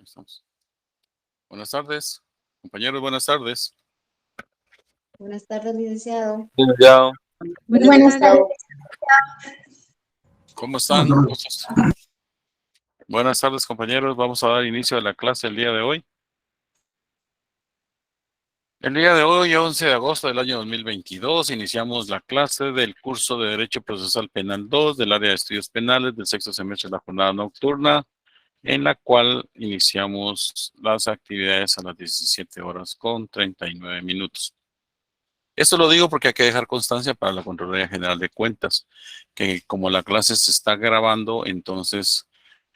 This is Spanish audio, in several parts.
Estamos. Buenas tardes, compañeros, buenas tardes. Buenas tardes, licenciado. Licenciado. Buenas tardes. ¿Cómo están? Buenas tardes, compañeros. Vamos a dar inicio a la clase el día de hoy. El día de hoy, 11 de agosto del año 2022, iniciamos la clase del curso de Derecho Procesal Penal 2 del área de estudios penales del sexto semestre de la jornada nocturna, en la cual iniciamos las actividades a las 17:39. Esto lo digo porque hay que dejar constancia para la Contraloría General de Cuentas, que como la clase se está grabando, entonces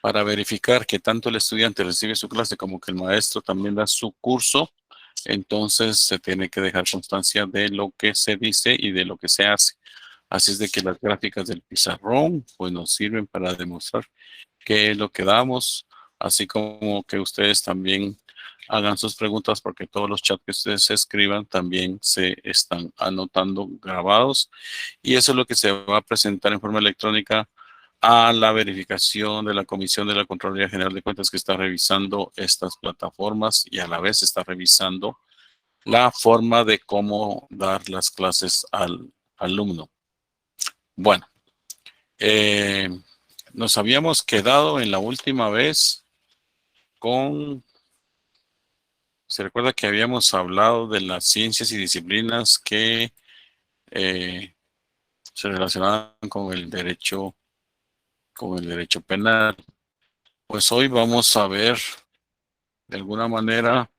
para verificar que tanto el estudiante recibe su clase como que el maestro también da su curso, entonces se tiene que dejar constancia de lo que se dice y de lo que se hace. Así es de que las gráficas del pizarrón pues nos sirven para demostrar qué es lo que damos, así como que ustedes también hagan sus preguntas porque todos los chats que ustedes escriban también se están anotando grabados y eso es lo que se va a presentar en forma electrónica a la verificación de la Comisión de la Contraloría General de Cuentas que está revisando estas plataformas y a la vez está revisando la forma de cómo dar las clases al alumno. Bueno, nos habíamos quedado en la última vez se recuerda que habíamos hablado de las ciencias y disciplinas que se relacionaban con el derecho penal. Pues hoy vamos a ver de alguna manera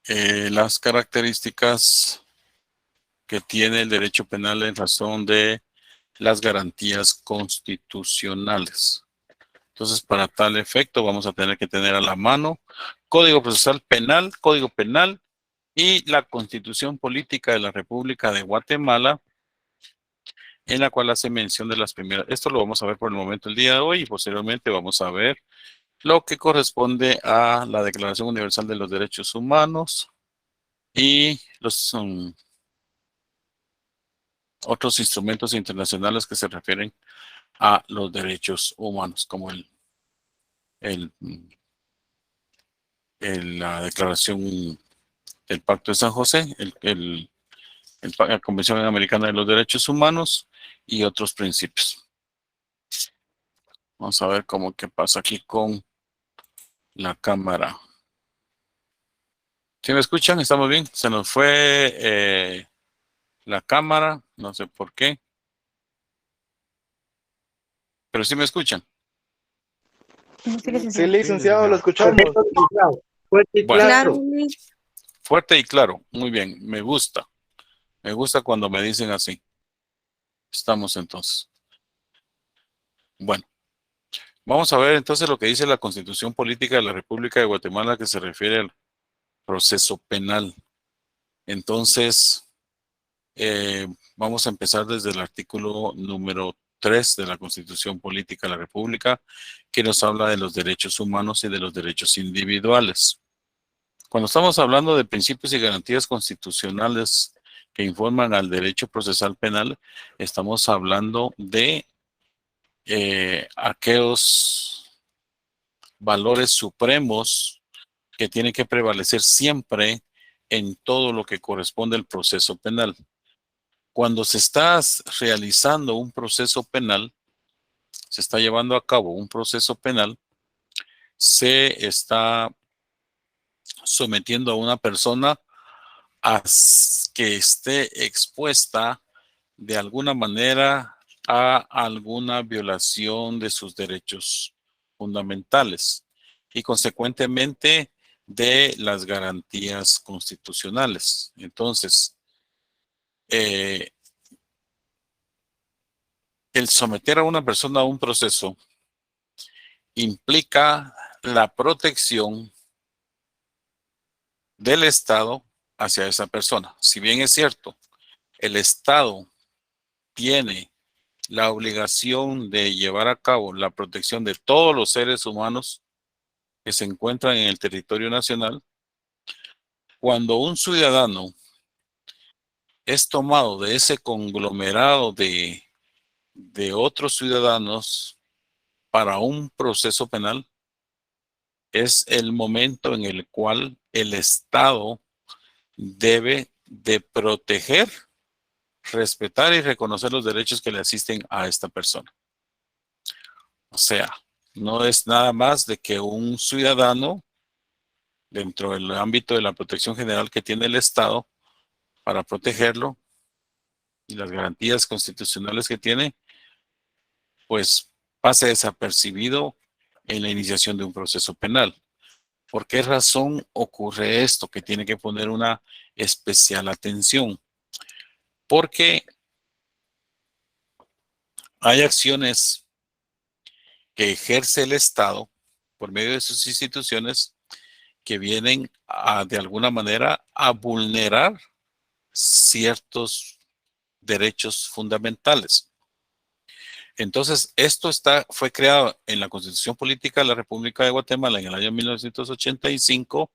las características que tiene el derecho penal en razón de las garantías constitucionales. Entonces, para tal efecto, vamos a tener que tener a la mano Código Procesal Penal, Código Penal y la Constitución Política de la República de Guatemala, en la cual hace mención de las primeras. Esto lo vamos a ver por el momento el día de hoy y posteriormente vamos a ver lo que corresponde a la Declaración Universal de los Derechos Humanos y los otros instrumentos internacionales que se refieren a los derechos humanos, como la Declaración del Pacto de San José, la Convención Americana de los Derechos Humanos y otros principios. Vamos a ver qué pasa aquí con la cámara. ¿Sí me escuchan? ¿Estamos bien? Se nos fue la cámara, no sé por qué. Pero sí me escuchan. Sí, licenciado, lo escuchamos. Fuerte y claro. Bueno, fuerte y claro. Muy bien, me gusta. Me gusta cuando me dicen así. Estamos entonces. Bueno, vamos a ver entonces lo que dice la Constitución Política de la República de Guatemala que se refiere al proceso penal. Entonces, vamos a empezar desde el artículo número 3 de la Constitución Política de la República, que nos habla de los derechos humanos y de los derechos individuales. Cuando estamos hablando de principios y garantías constitucionales que informan al derecho procesal penal, estamos hablando de aquellos valores supremos que tienen que prevalecer siempre en todo lo que corresponde al proceso penal. Cuando se está realizando un proceso penal, se está llevando a cabo un proceso penal, se está sometiendo a una persona a que esté expuesta de alguna manera a alguna violación de sus derechos fundamentales y consecuentemente de las garantías constitucionales. Entonces, el someter a una persona a un proceso implica la protección del Estado hacia esa persona. Si bien es cierto, el Estado tiene la obligación de llevar a cabo la protección de todos los seres humanos que se encuentran en el territorio nacional, cuando un ciudadano es tomado de ese conglomerado de otros ciudadanos para un proceso penal, es el momento en el cual el Estado debe de proteger, respetar y reconocer los derechos que le asisten a esta persona. O sea, no es nada más de que un ciudadano, dentro del ámbito de la protección general que tiene el Estado para protegerlo y las garantías constitucionales que tiene, pues pase desapercibido en la iniciación de un proceso penal. ¿Por qué razón ocurre esto? Que tiene que poner una especial atención. Porque hay acciones que ejerce el Estado por medio de sus instituciones que vienen a, de alguna manera, a vulnerar ciertos derechos fundamentales. Entonces, esto fue creado en la Constitución Política de la República de Guatemala en el año 1985,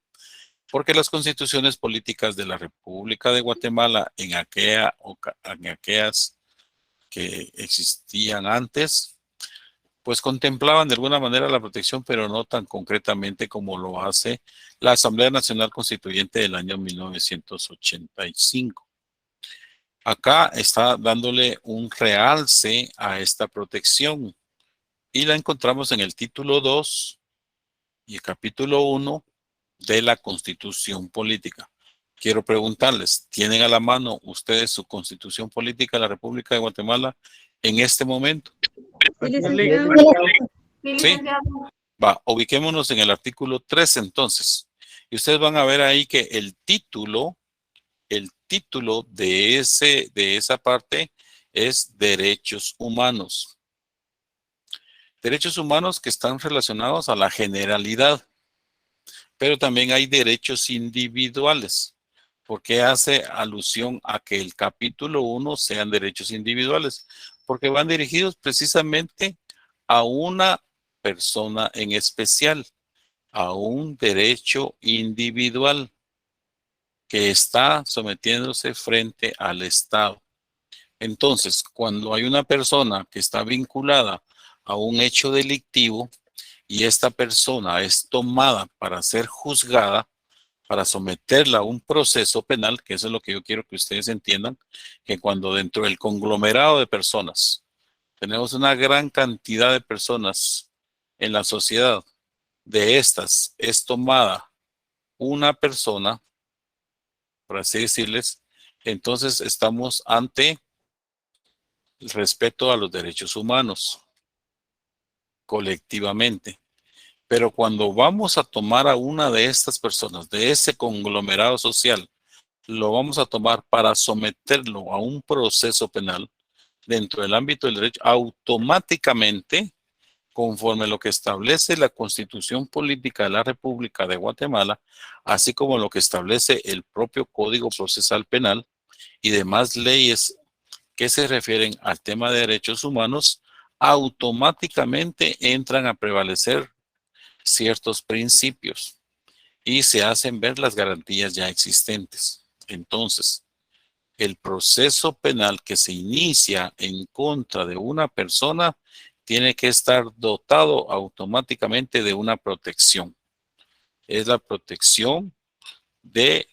porque las constituciones políticas de la República de Guatemala en aquellas que existían antes, pues contemplaban de alguna manera la protección, pero no tan concretamente como lo hace la Asamblea Nacional Constituyente del año 1985. Acá está dándole un realce a esta protección y la encontramos en el título 2 y el capítulo 1 de la Constitución Política. Quiero preguntarles, ¿tienen a la mano ustedes su Constitución Política de la República de Guatemala en este momento? Sí, licenciado. Sí. Va, ubiquémonos en el artículo 3 entonces. Y ustedes van a ver ahí que el título de esa parte es derechos humanos. Derechos humanos que están relacionados a la generalidad, pero también hay derechos individuales. ¿Por qué hace alusión a que el capítulo 1 sean derechos individuales? Porque van dirigidos precisamente a una persona en especial, a un derecho individual que está sometiéndose frente al Estado. Entonces, cuando hay una persona que está vinculada a un hecho delictivo y esta persona es tomada para ser juzgada, para someterla a un proceso penal, que eso es lo que yo quiero que ustedes entiendan, que cuando dentro del conglomerado de personas tenemos una gran cantidad de personas en la sociedad, de estas es tomada una persona, por así decirles, entonces estamos ante el respeto a los derechos humanos colectivamente. Pero cuando vamos a tomar a una de estas personas, de ese conglomerado social, lo vamos a tomar para someterlo a un proceso penal dentro del ámbito del derecho, automáticamente, conforme a lo que establece la Constitución Política de la República de Guatemala, así como lo que establece el propio Código Procesal Penal y demás leyes que se refieren al tema de derechos humanos, automáticamente entran a prevalecer ciertos principios y se hacen ver las garantías ya existentes. Entonces, el proceso penal que se inicia en contra de una persona tiene que estar dotado automáticamente de una protección. Es la protección de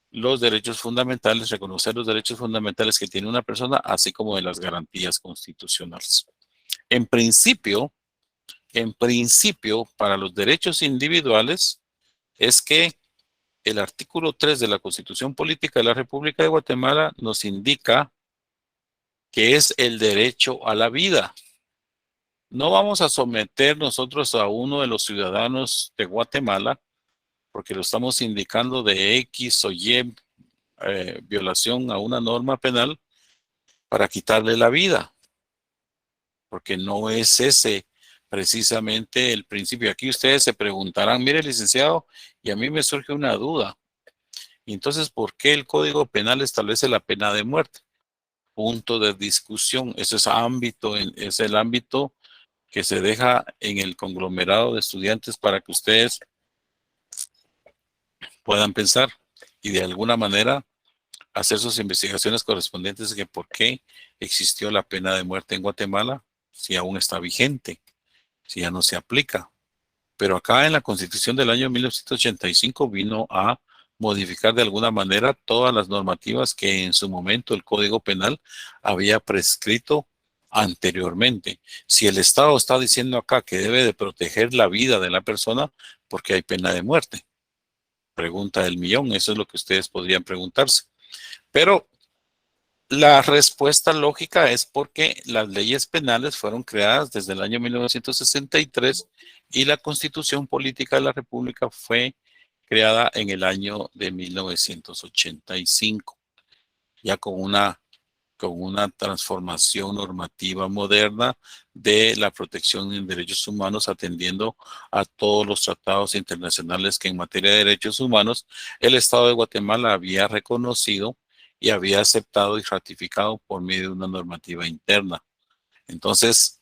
los derechos fundamentales, reconocer los derechos fundamentales que tiene una persona, así como de las garantías constitucionales. En principio, para los derechos individuales, es que el artículo 3 de la Constitución Política de la República de Guatemala nos indica que es el derecho a la vida. No vamos a someter nosotros a uno de los ciudadanos de Guatemala, porque lo estamos indicando de X o Y violación a una norma penal para quitarle la vida, porque no es ese precisamente el principio. Aquí ustedes se preguntarán, mire, licenciado, y a mí me surge una duda. Entonces, ¿por qué el Código Penal establece la pena de muerte? Punto de discusión. Ese es el ámbito que se deja en el conglomerado de estudiantes para que ustedes puedan pensar y de alguna manera hacer sus investigaciones correspondientes de que por qué existió la pena de muerte en Guatemala si aún está vigente, si ya no se aplica. Pero acá en la Constitución del año 1985 vino a modificar de alguna manera todas las normativas que en su momento el Código Penal había prescrito anteriormente. Si el Estado está diciendo acá que debe de proteger la vida de la persona, porque hay pena de muerte. Pregunta del millón, eso es lo que ustedes podrían preguntarse. Pero la respuesta lógica es porque las leyes penales fueron creadas desde el año 1963 y la Constitución Política de la República fue creada en el año de 1985, ya con una transformación normativa moderna de la protección en derechos humanos, atendiendo a todos los tratados internacionales que en materia de derechos humanos el Estado de Guatemala había reconocido y había aceptado y ratificado por medio de una normativa interna. Entonces,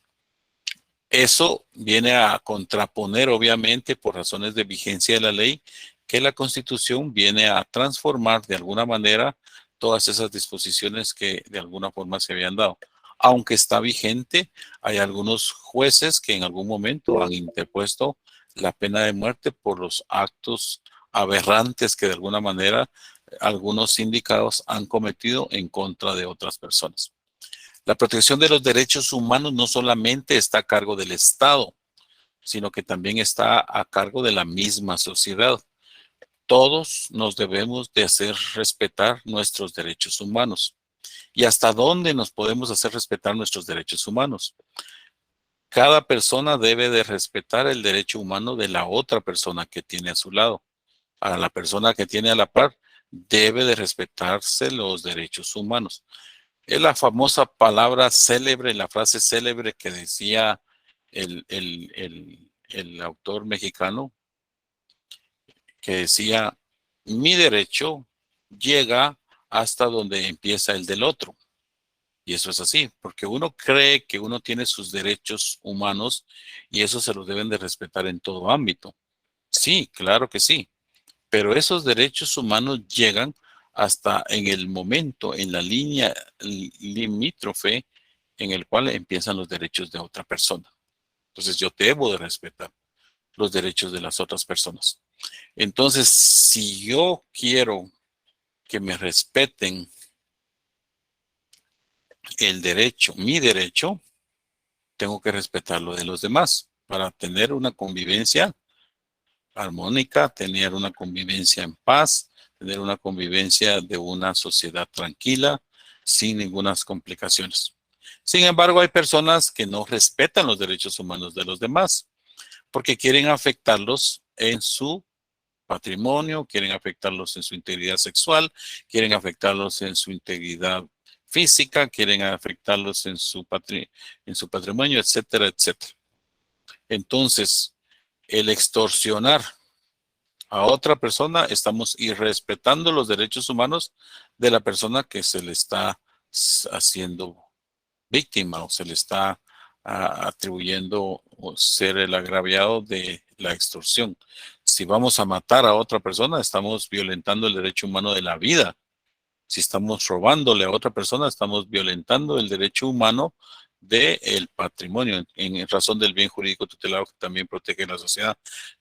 eso viene a contraponer, obviamente, por razones de vigencia de la ley, que la Constitución viene a transformar de alguna manera todas esas disposiciones que de alguna forma se habían dado. Aunque está vigente, hay algunos jueces que en algún momento han interpuesto la pena de muerte por los actos aberrantes que de alguna manera algunos sindicados han cometido en contra de otras personas. La protección de los derechos humanos no solamente está a cargo del Estado, sino que también está a cargo de la misma sociedad. Todos nos debemos de hacer respetar nuestros derechos humanos. ¿Y hasta dónde nos podemos hacer respetar nuestros derechos humanos? Cada persona debe de respetar el derecho humano de la otra persona que tiene a su lado. A la persona que tiene a la par debe de respetarse los derechos humanos. Es la famosa palabra célebre, la frase célebre que decía el autor mexicano, que decía, mi derecho llega hasta donde empieza el del otro. Y eso es así, porque uno cree que uno tiene sus derechos humanos y eso se los deben de respetar en todo ámbito. Sí, claro que sí, pero esos derechos humanos llegan hasta en el momento, en la línea limítrofe en el cual empiezan los derechos de otra persona. Entonces yo debo de respetar los derechos de las otras personas. Entonces, si yo quiero que me respeten el derecho, mi derecho, tengo que respetar lo de los demás para tener una convivencia armónica, tener una convivencia en paz, tener una convivencia de una sociedad tranquila, sin ninguna complicaciones. Sin embargo, hay personas que no respetan los derechos humanos de los demás porque quieren afectarlos en su patrimonio, quieren afectarlos en su integridad sexual, quieren afectarlos en su integridad física, quieren afectarlos en su patrimonio, etcétera, etcétera. Entonces, el extorsionar a otra persona, estamos irrespetando los derechos humanos de la persona que se le está haciendo víctima o se le está atribuyendo ser el agraviado de la extorsión. Si vamos a matar a otra persona, estamos violentando el derecho humano de la vida. Si estamos robándole a otra persona, estamos violentando el derecho humano del patrimonio en razón del bien jurídico tutelado que también protege la sociedad.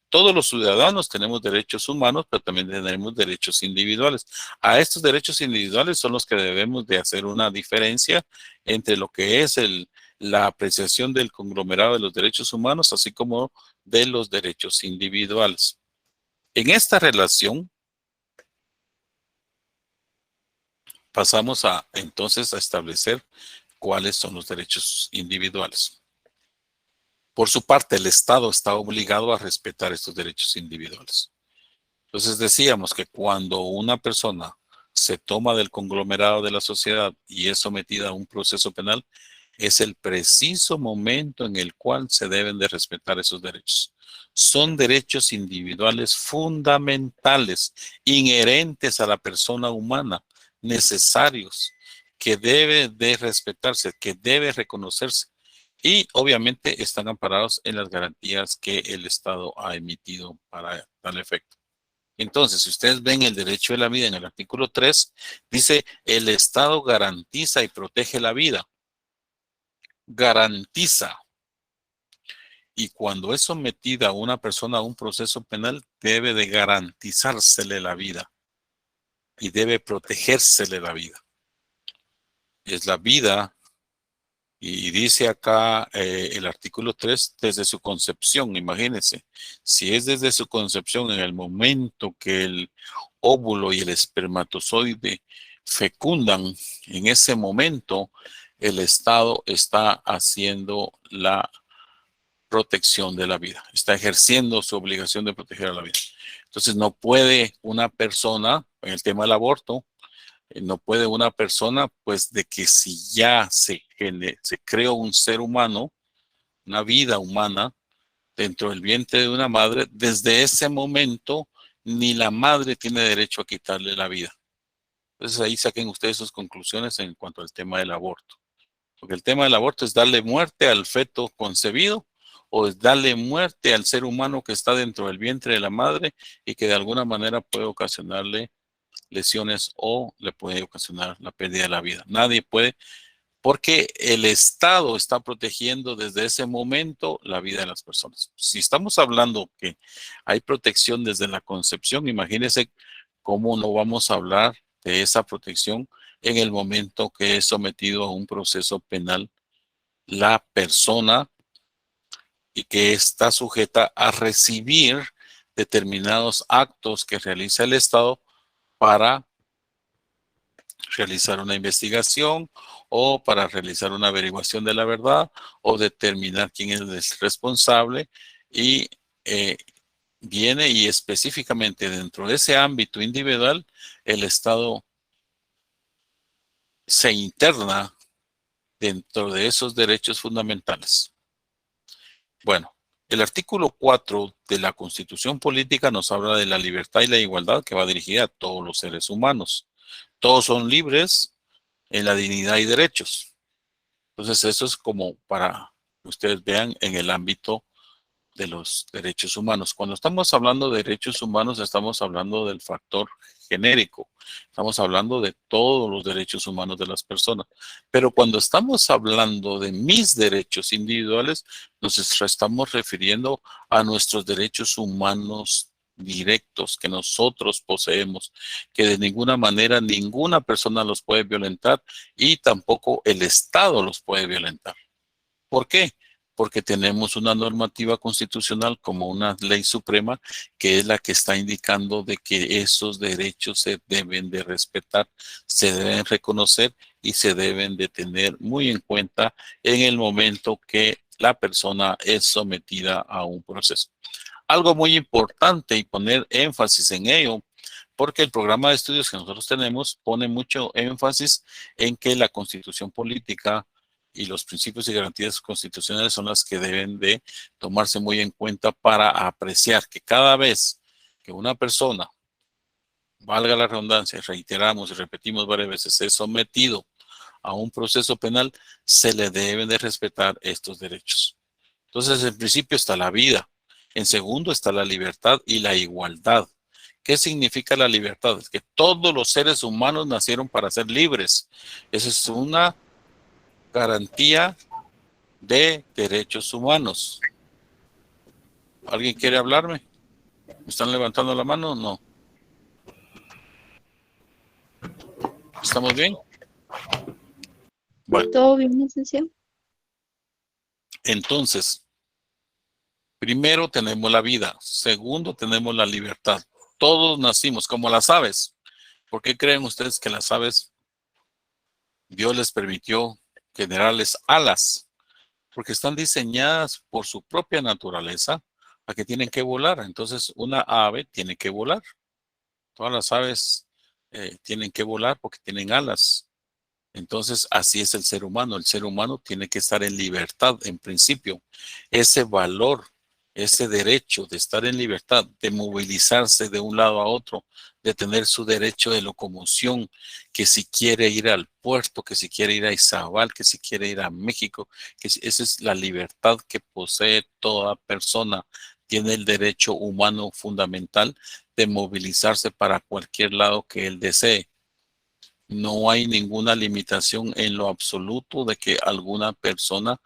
Todos los ciudadanos tenemos derechos humanos, pero también tenemos derechos individuales. A estos derechos individuales son los que debemos de hacer una diferencia entre lo que es la apreciación del conglomerado de los derechos humanos, así como de los derechos individuales. En esta relación, pasamos entonces a establecer cuáles son los derechos individuales. Por su parte, el Estado está obligado a respetar estos derechos individuales. Entonces decíamos que cuando una persona se toma del conglomerado de la sociedad y es sometida a un proceso penal, es el preciso momento en el cual se deben de respetar esos derechos. Son derechos individuales fundamentales, inherentes a la persona humana, necesarios, que debe de respetarse, que debe reconocerse. Y obviamente están amparados en las garantías que el Estado ha emitido para tal efecto. Entonces, si ustedes ven el derecho de la vida en el artículo 3, dice, el Estado garantiza y protege la vida. Garantiza. Y cuando es sometida una persona a un proceso penal, debe de garantizársele la vida y debe protegérsele la vida. Es la vida, y dice acá el artículo 3, desde su concepción. Imagínense, si es desde su concepción, en el momento que el óvulo y el espermatozoide fecundan, en ese momento el Estado está haciendo la protección de la vida, está ejerciendo su obligación de proteger a la vida. Entonces no puede una persona, en el tema del aborto, no puede una persona, pues de que si ya se creó un ser humano, una vida humana, dentro del vientre de una madre, desde ese momento ni la madre tiene derecho a quitarle la vida. Entonces ahí saquen ustedes sus conclusiones en cuanto al tema del aborto. Porque el tema del aborto es darle muerte al feto concebido o es darle muerte al ser humano que está dentro del vientre de la madre y que de alguna manera puede ocasionarle lesiones o le puede ocasionar la pérdida de la vida. Nadie puede, porque el Estado está protegiendo desde ese momento la vida de las personas. Si estamos hablando que hay protección desde la concepción, imagínense cómo no vamos a hablar de esa protección en el momento que es sometido a un proceso penal la persona y que está sujeta a recibir determinados actos que realiza el Estado para realizar una investigación o para realizar una averiguación de la verdad o determinar quién es el responsable y eh, viene y específicamente dentro de ese ámbito individual el Estado se interna dentro de esos derechos fundamentales. Bueno, el artículo 4 de la Constitución Política nos habla de la libertad y la igualdad que va dirigida a todos los seres humanos. Todos son libres en la dignidad y derechos. Entonces eso es como para que ustedes vean en el ámbito de los derechos humanos. Cuando estamos hablando de derechos humanos, estamos hablando del factor genérico. Estamos hablando de todos los derechos humanos de las personas. Pero cuando estamos hablando de mis derechos individuales, nos estamos refiriendo a nuestros derechos humanos directos que nosotros poseemos, que de ninguna manera ninguna persona los puede violentar y tampoco el Estado los puede violentar. ¿Por qué? Porque tenemos una normativa constitucional como una ley suprema que es la que está indicando de que esos derechos se deben de respetar, se deben reconocer y se deben de tener muy en cuenta en el momento que la persona es sometida a un proceso. Algo muy importante y poner énfasis en ello, porque el programa de estudios que nosotros tenemos pone mucho énfasis en que la Constitución política y los principios y garantías constitucionales son las que deben de tomarse muy en cuenta para apreciar que cada vez que una persona, valga la redundancia, reiteramos y repetimos varias veces, es sometido a un proceso penal, se le deben de respetar estos derechos. Entonces, en principio está la vida, en segundo está la libertad y la igualdad. ¿Qué significa la libertad? Es que todos los seres humanos nacieron para ser libres. Esa es una garantía de derechos humanos. ¿Alguien quiere hablarme? ¿Me están levantando la mano? No. ¿Estamos bien? Bueno, ¿Todo bien, licenciado? entonces, primero tenemos la vida, segundo tenemos la libertad. Todos nacimos como las aves. ¿Por qué creen ustedes que las aves, Dios les permitió generarles alas? Porque están diseñadas por su propia naturaleza a que tienen que volar. Entonces, una ave tiene que volar. Todas las aves tienen que volar porque tienen alas. Entonces, así es el ser humano. El ser humano tiene que estar en libertad, en principio. Ese valor, ese derecho de estar en libertad, de movilizarse de un lado a otro, de tener su derecho de locomoción, que si quiere ir al puerto, que si quiere ir a Izabal, que si quiere ir a México, esa es la libertad que posee toda persona. Tiene el derecho humano fundamental de movilizarse para cualquier lado que él desee. No hay ninguna limitación en lo absoluto de que alguna persona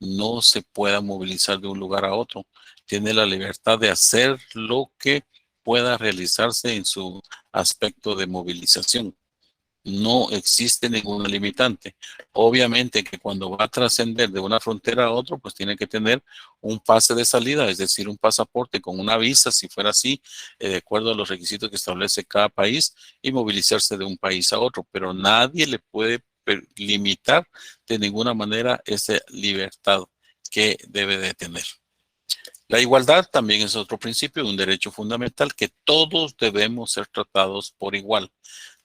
no se pueda movilizar de un lugar a otro. Tiene la libertad de hacer lo que pueda realizarse en su aspecto de movilización. No existe ninguna limitante. Obviamente que cuando va a trascender de una frontera a otra, pues tiene que tener un pase de salida, es decir, un pasaporte con una visa, si fuera así, de acuerdo a los requisitos que establece cada país, y movilizarse de un país a otro. Pero nadie le puede limitar de ninguna manera esa libertad que debe de tener. La igualdad también es otro principio, un derecho fundamental, que todos debemos ser tratados por igual.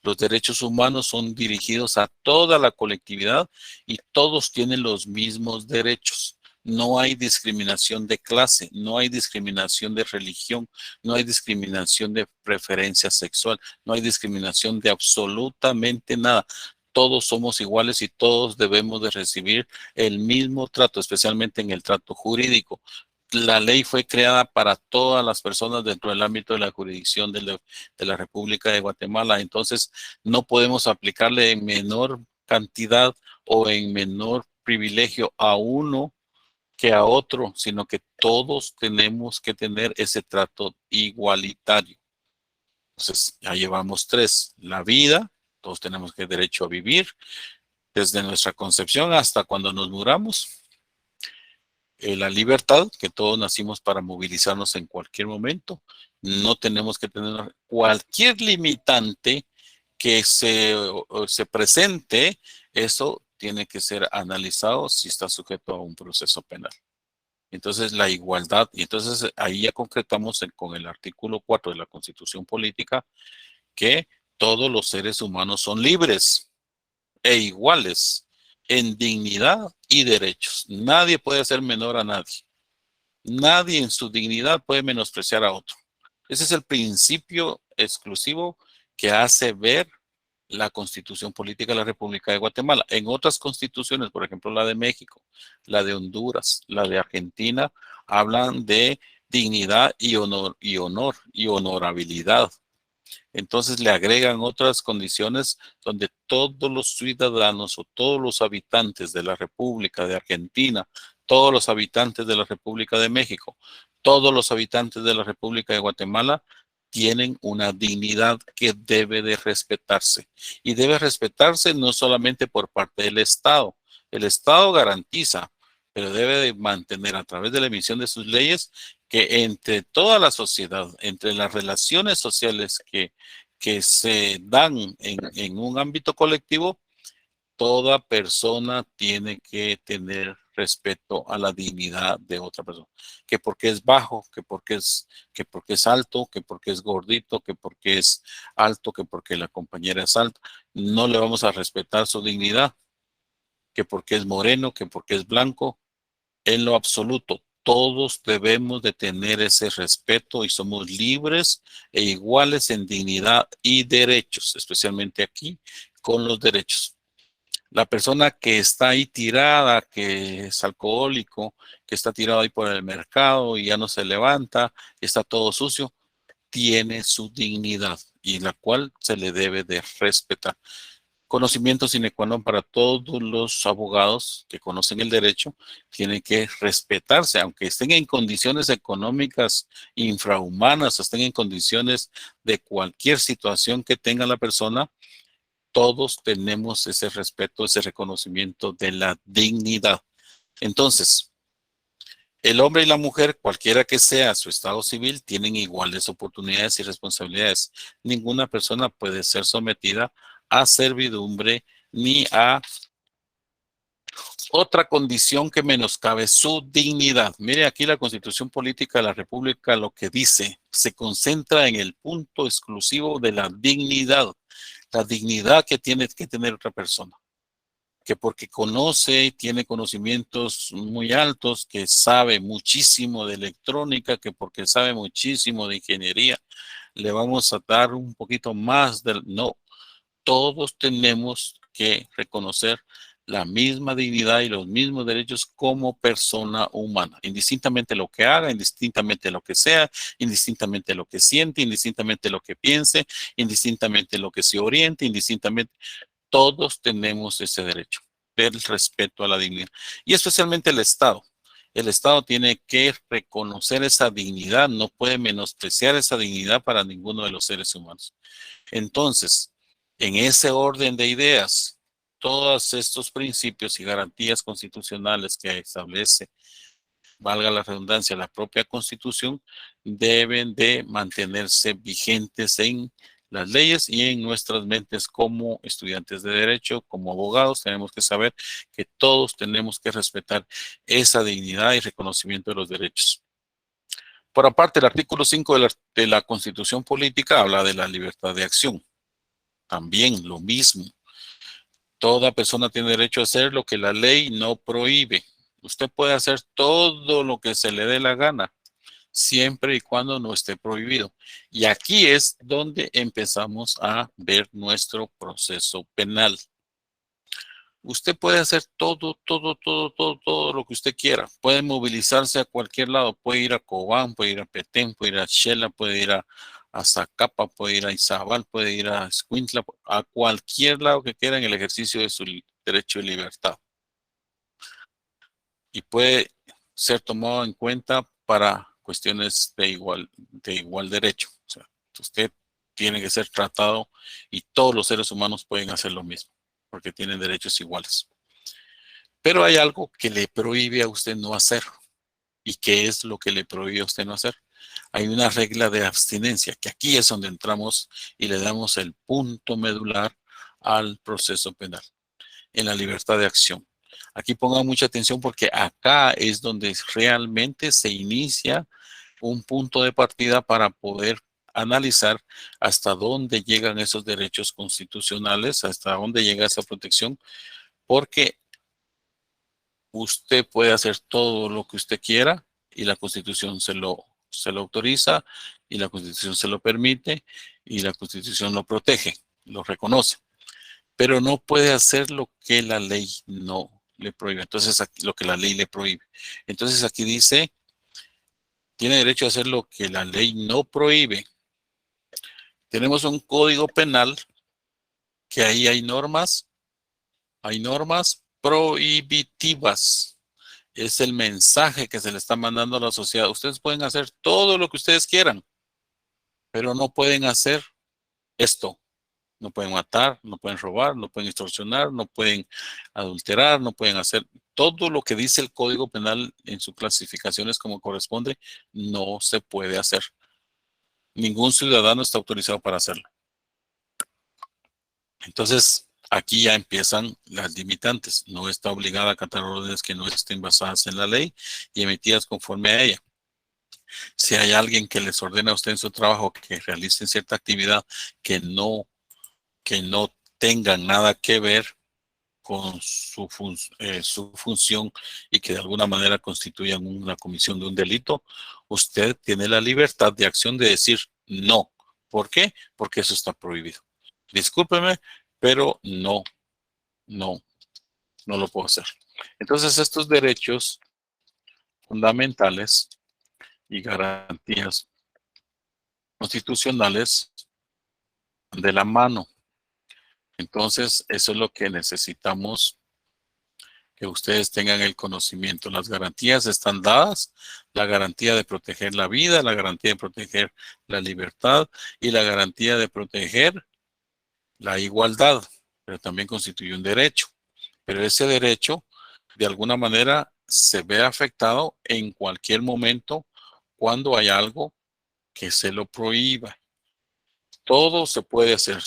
Los derechos humanos son dirigidos a toda la colectividad y todos tienen los mismos derechos. No hay discriminación de clase, no hay discriminación de religión, no hay discriminación de preferencia sexual, no hay discriminación de absolutamente nada. Todos somos iguales y todos debemos de recibir el mismo trato, especialmente en el trato jurídico. La ley fue creada para todas las personas dentro del ámbito de la jurisdicción de la República de Guatemala. Entonces, no podemos aplicarle en menor cantidad o en menor privilegio a uno que a otro, sino que todos tenemos que tener ese trato igualitario. Entonces, ya llevamos tres. La vida, todos tenemos que derecho a vivir, desde nuestra concepción hasta cuando nos muramos. La libertad, que todos nacimos para movilizarnos en cualquier momento. No tenemos que tener cualquier limitante que se presente. Eso tiene que ser analizado si está sujeto a un proceso penal. Entonces, la igualdad, y entonces ahí ya concretamos con el artículo 4 de la Constitución Política que todos los seres humanos son libres e iguales en dignidad y derechos. Nadie puede ser menor a nadie. Nadie en su dignidad puede menospreciar a otro. Ese es el principio exclusivo que hace ver la Constitución Política de la República de Guatemala. En otras constituciones, por ejemplo, la de México, la de Honduras, la de Argentina, hablan de dignidad y honorabilidad. Entonces le agregan otras condiciones donde todos los ciudadanos o todos los habitantes de la República de Argentina, todos los habitantes de la República de México, todos los habitantes de la República de Guatemala tienen una dignidad que debe de respetarse. Y debe respetarse no solamente por parte del Estado. El Estado garantiza, pero debe de mantener a través de la emisión de sus leyes que entre toda la sociedad, entre las relaciones sociales que se dan en un ámbito colectivo, toda persona tiene que tener respeto a la dignidad de otra persona. Que porque es bajo, que porque es alto, que porque es gordito, que porque es alto, que porque la compañera es alta, no le vamos a respetar su dignidad. Que porque es moreno, que porque es blanco, en lo absoluto. Todos debemos de tener ese respeto y somos libres e iguales en dignidad y derechos, especialmente aquí con los derechos. La persona que está ahí tirada, que es alcohólico, que está tirado ahí por el mercado y ya no se levanta, está todo sucio, tiene su dignidad y la cual se le debe de respetar. Conocimiento sine qua non para todos los abogados que conocen el derecho, tienen que respetarse, aunque estén en condiciones económicas infrahumanas, estén en condiciones de cualquier situación que tenga la persona, todos tenemos ese respeto, ese reconocimiento de la dignidad. Entonces, el hombre y la mujer, cualquiera que sea su estado civil, tienen iguales oportunidades y responsabilidades. Ninguna persona puede ser sometida a servidumbre ni a otra condición que menoscabe su dignidad. Mire aquí la Constitución Política de la República lo que dice, se concentra en el punto exclusivo de la dignidad que tiene que tener otra persona. Que porque conoce, tiene conocimientos muy altos, que sabe muchísimo de electrónica, que porque sabe muchísimo de ingeniería, le vamos a dar un poquito más del... No, todos tenemos que reconocer la misma dignidad y los mismos derechos como persona humana, indistintamente lo que haga, indistintamente lo que sea, indistintamente lo que siente, indistintamente lo que piense, indistintamente lo que se oriente, indistintamente, todos tenemos ese derecho. del respeto a la dignidad. Y especialmente el Estado. El Estado tiene que reconocer esa dignidad, no puede menospreciar esa dignidad para ninguno de los seres humanos. Entonces, en ese orden de ideas, todos estos principios y garantías constitucionales que establece, valga la redundancia, la propia Constitución, deben de mantenerse vigentes en las leyes y en nuestras mentes como estudiantes de derecho, como abogados. Tenemos que saber que todos tenemos que respetar esa dignidad y reconocimiento de los derechos. Por aparte, el artículo 5 de la Constitución Política habla de la libertad de acción. También lo mismo. Toda persona tiene derecho a hacer lo que la ley no prohíbe. Usted puede hacer todo lo que se le dé la gana, siempre y cuando no esté prohibido. Y aquí es donde empezamos a ver nuestro proceso penal. Usted puede hacer todo lo que usted quiera. Puede movilizarse a cualquier lado. Puede ir a Cobán, puede ir a Petén, puede ir a Xela, puede ir a Zacapa, puede ir a Izabal, puede ir a Escuintla, a cualquier lado que quiera en el ejercicio de su derecho de libertad. Y puede ser tomado en cuenta para cuestiones de igual derecho. O sea, usted tiene que ser tratado y todos los seres humanos pueden hacer lo mismo, porque tienen derechos iguales. Pero hay algo que le prohíbe a usted no hacer. ¿Y qué es lo que le prohíbe a usted no hacer? Hay una regla de abstinencia, que aquí es donde entramos y le damos el punto medular al proceso penal, en la libertad de acción. Aquí pongan mucha atención porque acá es donde realmente se inicia un punto de partida para poder analizar hasta dónde llegan esos derechos constitucionales, hasta dónde llega esa protección, porque usted puede hacer todo lo que usted quiera y la Constitución se lo autoriza y la Constitución se lo permite y la Constitución lo protege, lo reconoce, pero no puede hacer lo que la ley no le prohíbe. Entonces, aquí, lo que la ley le prohíbe. Entonces, aquí dice, tiene derecho a hacer lo que la ley no prohíbe. Tenemos un código penal que ahí hay normas prohibitivas. Es el mensaje que se le está mandando a la sociedad. Ustedes pueden hacer todo lo que ustedes quieran, pero no pueden hacer esto. No pueden matar, no pueden robar, no pueden extorsionar, no pueden adulterar, no pueden hacer todo lo que dice el Código Penal en sus clasificaciones como corresponde, no se puede hacer. Ningún ciudadano está autorizado para hacerlo. Entonces, aquí ya empiezan las limitantes. No está obligada a acatar órdenes que no estén basadas en la ley y emitidas conforme a ella. Si hay alguien que les ordena a usted en su trabajo que realicen cierta actividad que no tengan nada que ver con su función y que de alguna manera constituyan una comisión de un delito, usted tiene la libertad de acción de decir no. ¿Por qué? Porque eso está prohibido. Discúlpeme, pero no lo puedo hacer. Entonces, estos derechos fundamentales y garantías constitucionales de la mano. Entonces, eso es lo que necesitamos que ustedes tengan el conocimiento. Las garantías están dadas, la garantía de proteger la vida, la garantía de proteger la libertad y la garantía de proteger la igualdad, pero también constituye un derecho. Pero ese derecho, de alguna manera, se ve afectado en cualquier momento cuando hay algo que se lo prohíba. Todo se puede hacer,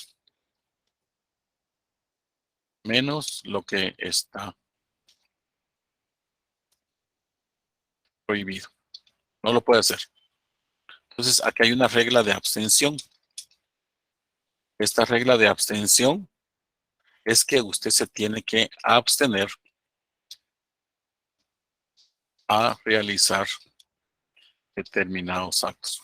menos lo que está prohibido. No lo puede hacer. Entonces, aquí hay una regla de abstención. Esta regla de abstención es que usted se tiene que abstener a realizar determinados actos.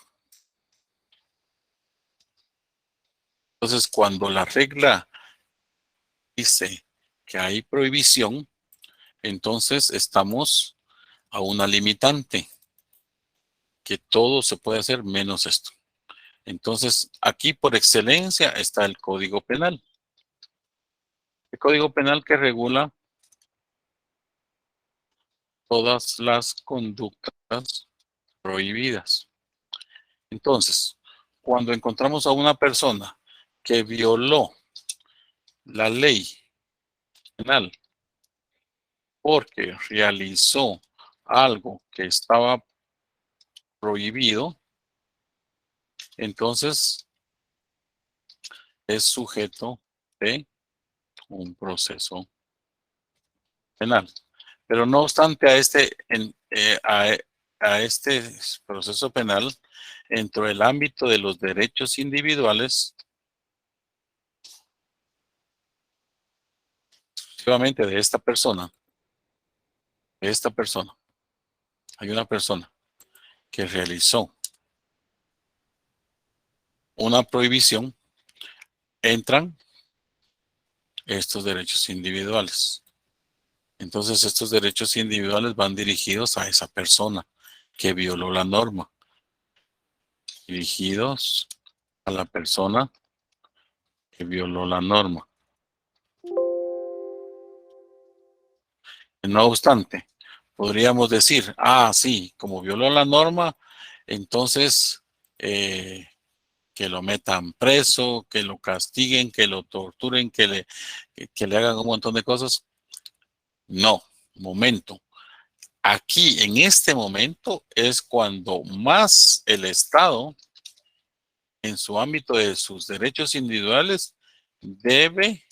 Entonces, cuando la regla dice que hay prohibición, entonces estamos a una limitante, que todo se puede hacer menos esto. Entonces, aquí por excelencia está el Código Penal. El Código Penal que regula todas las conductas prohibidas. Entonces, cuando encontramos a una persona que violó la ley penal porque realizó algo que estaba prohibido, entonces es sujeto de un proceso penal. Pero no obstante a este proceso penal, dentro del ámbito de los derechos individuales, efectivamente de esta persona, hay una persona que realizó una prohibición, entran estos derechos individuales. Entonces estos derechos individuales van dirigidos a esa persona que violó la norma, dirigidos a la persona que violó la norma. No obstante, podríamos decir, sí, como violó la norma, entonces que lo metan preso, que lo castiguen, que lo torturen, que le hagan un montón de cosas. No, momento. Aquí, en este momento, es cuando más el Estado, en su ámbito de sus derechos individuales, debe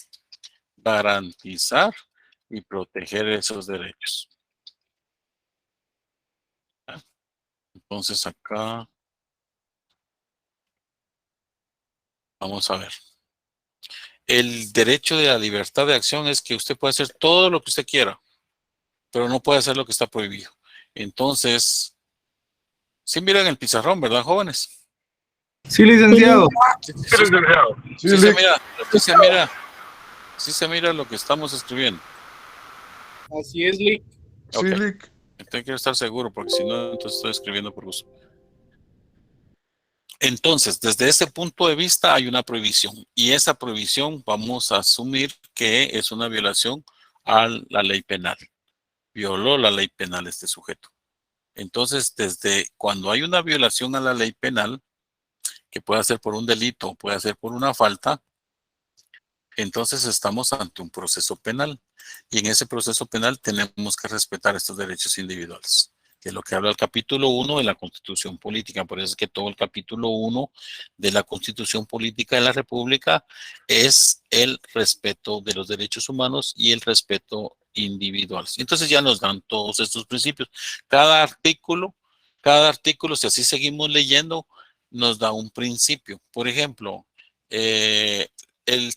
garantizar y proteger esos derechos. Entonces acá, vamos a ver. El derecho de la libertad de acción es que usted puede hacer todo lo que usted quiera, pero no puede hacer lo que está prohibido. Entonces, sí miran el pizarrón, ¿verdad, jóvenes? Sí, licenciado. Sí se mira lo que estamos escribiendo. Así es, Lick. Okay. Sí, Lick. Tengo que estar seguro, porque si no, entonces estoy escribiendo por gusto. Entonces, desde ese punto de vista hay una prohibición, y esa prohibición vamos a asumir que es una violación a la ley penal. Violó la ley penal este sujeto. Entonces, desde cuando hay una violación a la ley penal, que puede ser por un delito o puede ser por una falta, entonces estamos ante un proceso penal. Y en ese proceso penal tenemos que respetar estos derechos individuales, que es lo que habla el capítulo 1 de la Constitución Política. Por eso es que todo el capítulo 1 de la Constitución Política de la República es el respeto de los derechos humanos y el respeto individual. Entonces ya nos dan todos estos principios. Cada artículo, si así seguimos leyendo, nos da un principio. Por ejemplo, el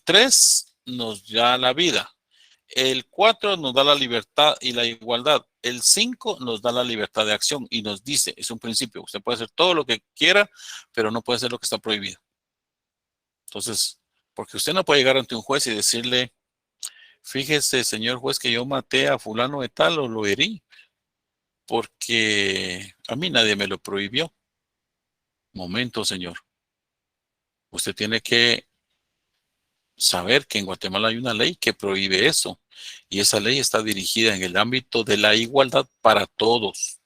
3 nos da la vida. El 4 nos da la libertad y la igualdad. El 5 nos da la libertad de acción y nos dice, es un principio, usted puede hacer todo lo que quiera, pero no puede hacer lo que está prohibido. Entonces, porque usted no puede llegar ante un juez y decirle, fíjese, señor juez, que yo maté a fulano de tal o lo herí, porque a mí nadie me lo prohibió. Momento, señor. Usted tiene que saber que en Guatemala hay una ley que prohíbe eso, y esa ley está dirigida en el ámbito de la igualdad para todos,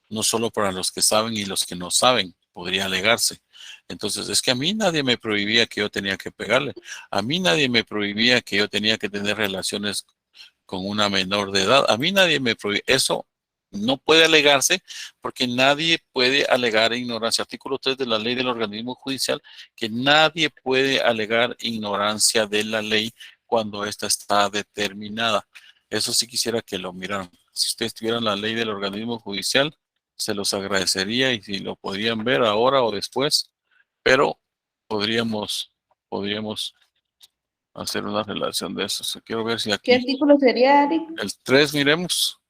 no solo para los que saben y los que no saben, podría alegarse. Entonces, es que a mí nadie me prohibía que yo tenía que pegarle, a mí nadie me prohibía que yo tenía que tener relaciones con una menor de edad, a mí nadie me prohibía, eso no puede alegarse porque nadie puede alegar ignorancia. Artículo 3 de la ley del organismo judicial, que nadie puede alegar ignorancia de la ley cuando ésta está determinada. Eso sí quisiera que lo miraran. Si ustedes tuvieran la ley del organismo judicial, se los agradecería, y si lo podrían ver ahora o después, pero podríamos hacer una relación de eso. Quiero ver si ¿Qué aquí, artículo sería, Eric? el 3, miremos.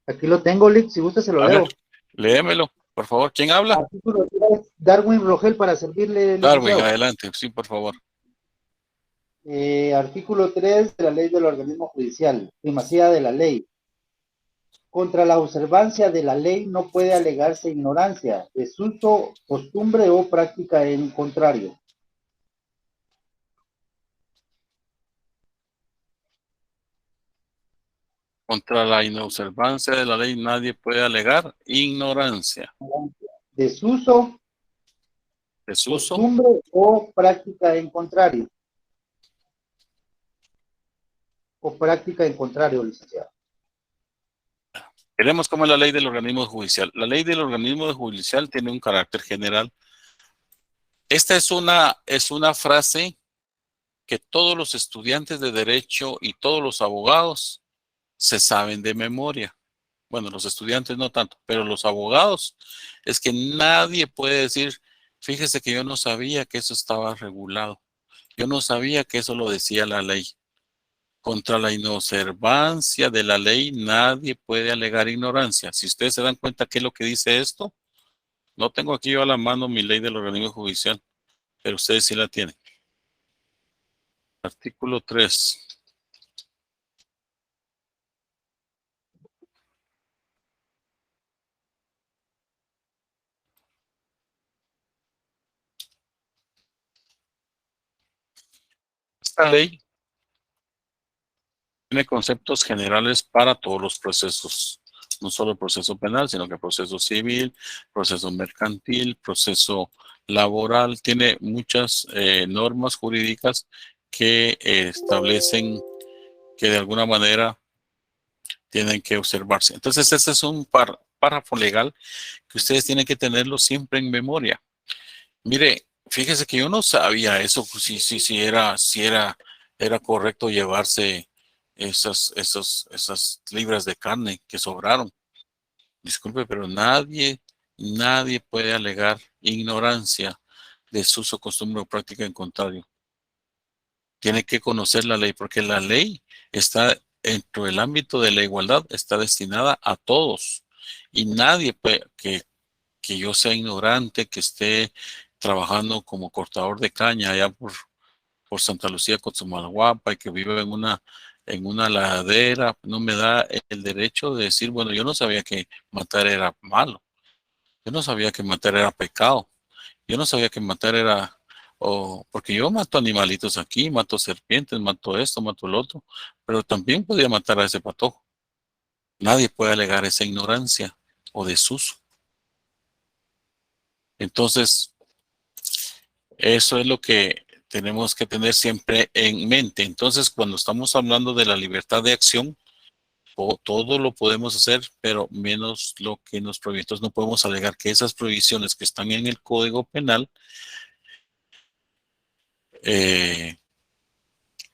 Aquí lo tengo, Lick, si gusta se lo A leo. ver, léemelo, por favor. ¿Quién habla? Artículo 3, Darwin Rogel, para servirle, Darwin, licenciado. adelante, sí, por favor. Artículo 3 de la ley del organismo judicial, primacía de la ley. Contra la observancia de la ley no puede alegarse ignorancia, desuso, costumbre o práctica en contrario. Contra la inobservancia de la ley nadie puede alegar ignorancia, Desuso, desuso, costumbre o práctica en contrario. O práctica en contrario, licenciado. Veremos cómo es la ley del organismo judicial. La ley del organismo judicial tiene un carácter general. Esta es una frase que todos los estudiantes de derecho y todos los abogados se saben de memoria. Bueno, los estudiantes no tanto, pero los abogados es que nadie puede decir, fíjese que yo no sabía que eso estaba regulado. Yo no sabía que eso lo decía la ley. Contra la inobservancia de la ley nadie puede alegar ignorancia. Si ustedes se dan cuenta qué es lo que dice esto, no tengo aquí yo a la mano mi ley del organismo judicial, pero ustedes sí la tienen. Artículo 3. Esta ley tiene conceptos generales para todos los procesos, no solo el proceso penal, sino que el proceso civil, proceso mercantil, proceso laboral, tiene muchas normas jurídicas que establecen que de alguna manera tienen que observarse. Entonces, ese es un párrafo legal que ustedes tienen que tenerlo siempre en memoria. Mire, fíjese que yo no sabía eso, pues, era correcto llevarse esas libras de carne que sobraron. Disculpe, pero nadie puede alegar ignorancia de su uso, costumbre o práctica en contrario. Tiene que conocer la ley, porque la ley está dentro del ámbito de la igualdad, está destinada a todos. Y nadie puede, que yo sea ignorante, que esté trabajando como cortador de caña allá por Santa Lucía, Cochumalguapa, y que vive en una ladera, no me da el derecho de decir, bueno, yo no sabía que matar era malo, yo no sabía que matar era pecado, yo no sabía que matar era, porque yo mato animalitos aquí, mato serpientes, mato esto, mato lo otro, pero también podía matar a ese patojo. Nadie puede alegar esa ignorancia o desuso. Entonces, eso es lo que tenemos que tener siempre en mente. Entonces, cuando estamos hablando de la libertad de acción, todo lo podemos hacer, pero menos lo que nos prohíbe. Entonces, no podemos alegar que esas prohibiciones que están en el Código Penal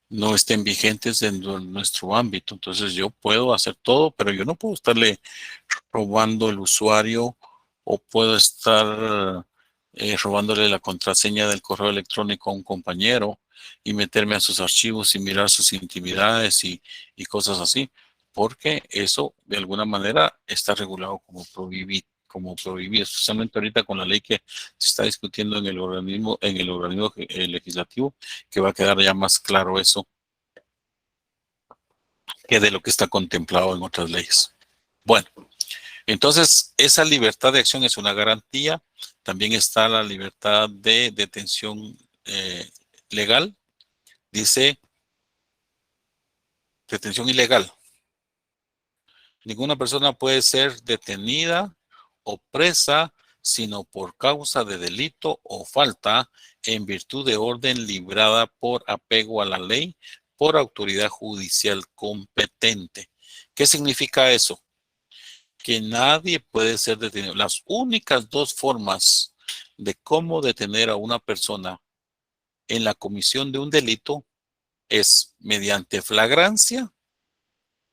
no estén vigentes en nuestro ámbito. Entonces, yo puedo hacer todo, pero yo no puedo estarle robando el usuario o puedo estar robándole la contraseña del correo electrónico a un compañero y meterme a sus archivos y mirar sus intimidades y cosas así, porque eso de alguna manera está regulado como prohibido, especialmente ahorita con la ley que se está discutiendo en el organismo legislativo, que va a quedar ya más claro eso que de lo que está contemplado en otras leyes. Bueno, entonces, esa libertad de acción es una garantía. También está la libertad de detención legal. Dice, detención ilegal. Ninguna persona puede ser detenida o presa sino por causa de delito o falta en virtud de orden librada por apego a la ley por autoridad judicial competente. ¿Qué significa eso? Que nadie puede ser detenido. Las únicas dos formas de cómo detener a una persona en la comisión de un delito es mediante flagrancia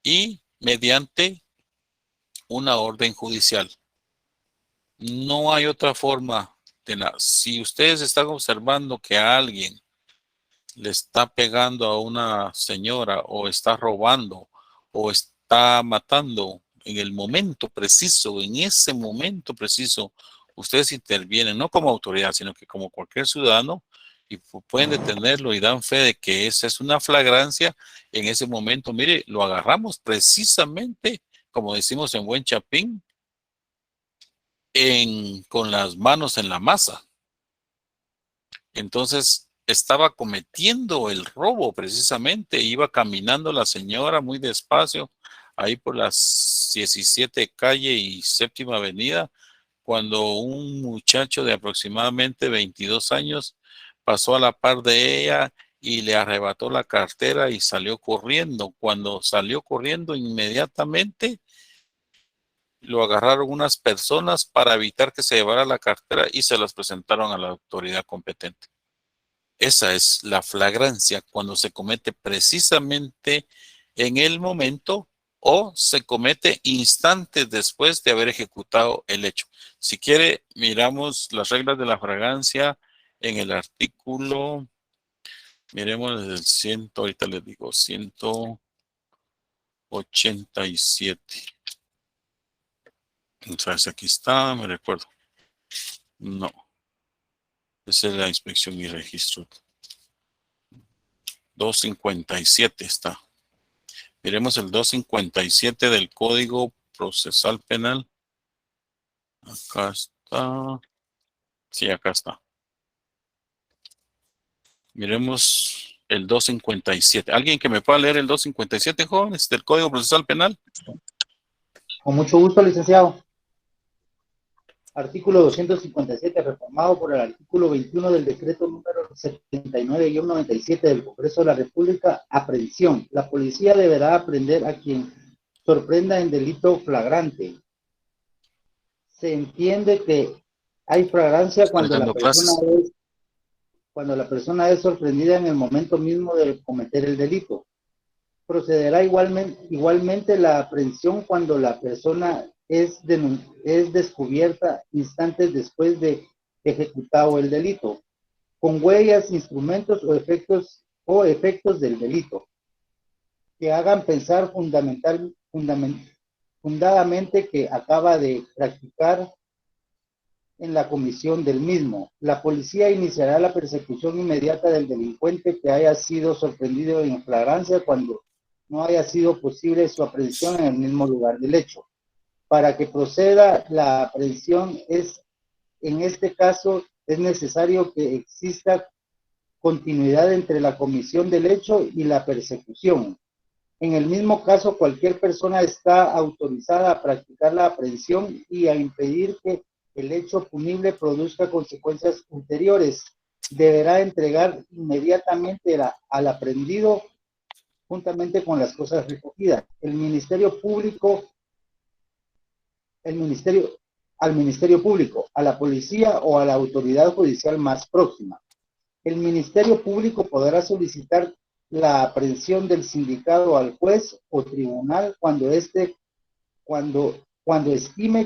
y mediante una orden judicial. No hay otra forma de nada. Si ustedes están observando que a alguien le está pegando a una señora o está robando o está matando en el momento preciso, en ese momento preciso, ustedes intervienen, no como autoridad, sino que como cualquier ciudadano, y pueden detenerlo y dan fe de que esa es una flagrancia en ese momento. Mire, lo agarramos precisamente, como decimos en buen chapín, con las manos en la masa. Entonces estaba cometiendo el robo precisamente, iba caminando la señora muy despacio ahí por las 17 calle y séptima avenida, cuando un muchacho de aproximadamente 22 años pasó a la par de ella y le arrebató la cartera y salió corriendo. Cuando salió corriendo, inmediatamente lo agarraron unas personas para evitar que se llevara la cartera y se las presentaron a la autoridad competente. Esa es la flagrancia, cuando se comete precisamente en el momento o se comete instantes después de haber ejecutado el hecho. Si quiere, miramos las reglas de la flagrancia en el artículo, miremos el 100, ahorita les digo, 187. Entonces aquí está, me recuerdo. No, esa es la inspección y registro. 257 está. Miremos el 257 del Código Procesal Penal. Acá está. Sí, acá está. Miremos el 257. ¿Alguien que me pueda leer el 257, jóvenes, del Código Procesal Penal? Con mucho gusto, licenciado. Artículo 257, reformado por el artículo 21 del decreto número 79-97 del Congreso de la República, aprehensión. La policía deberá aprehender a quien sorprenda en delito flagrante. Se entiende que hay flagrancia cuando la persona es sorprendida en el momento mismo de cometer el delito. Procederá igualmente la aprehensión cuando la persona es descubierta instantes después de ejecutado el delito, con huellas, instrumentos o efectos del delito, que hagan pensar fundadamente que acaba de practicar en la comisión del mismo. La policía iniciará la persecución inmediata del delincuente que haya sido sorprendido en flagrancia cuando no haya sido posible su aprehensión en el mismo lugar del hecho. Para que proceda la aprehensión en este caso es necesario que exista continuidad entre la comisión del hecho y la persecución. En el mismo caso, cualquier persona está autorizada a practicar la aprehensión y a impedir que el hecho punible produzca consecuencias ulteriores. Deberá entregar inmediatamente al aprehendido juntamente con las cosas recogidas. Al Ministerio Público, a la policía o a la autoridad judicial más próxima. El Ministerio Público podrá solicitar la aprehensión del sindicado al juez o tribunal cuando estime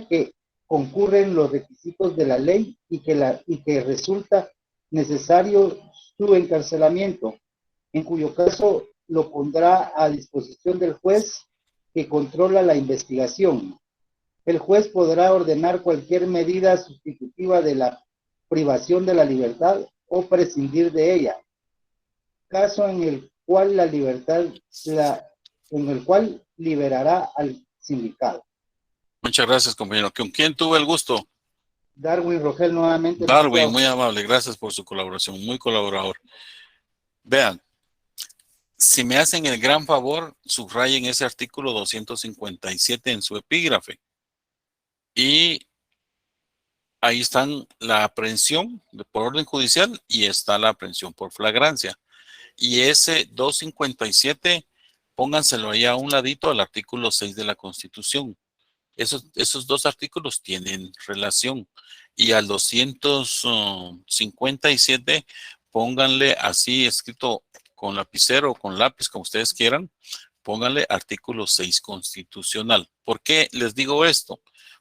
que concurren los requisitos de la ley y que resulta necesario su encarcelamiento, en cuyo caso lo pondrá a disposición del juez que controla la investigación. El juez podrá ordenar cualquier medida sustitutiva de la privación de la libertad o prescindir de ella, caso en el cual liberará al sindicado. Muchas gracias, compañero. ¿Con quién tuve el gusto? Darwin Rogel nuevamente. Darwin, muy amable. Gracias por su colaboración. Muy colaborador. Vean, si me hacen el gran favor, subrayen ese artículo 257 en su epígrafe. Y ahí están la aprehensión por orden judicial y está la aprehensión por flagrancia. Y ese 257, pónganselo ahí a un ladito al artículo 6 de la Constitución. Esos dos artículos tienen relación. Y al 257, pónganle así escrito con lapicero o con lápiz, como ustedes quieran, pónganle artículo 6 constitucional. ¿Por qué les digo esto?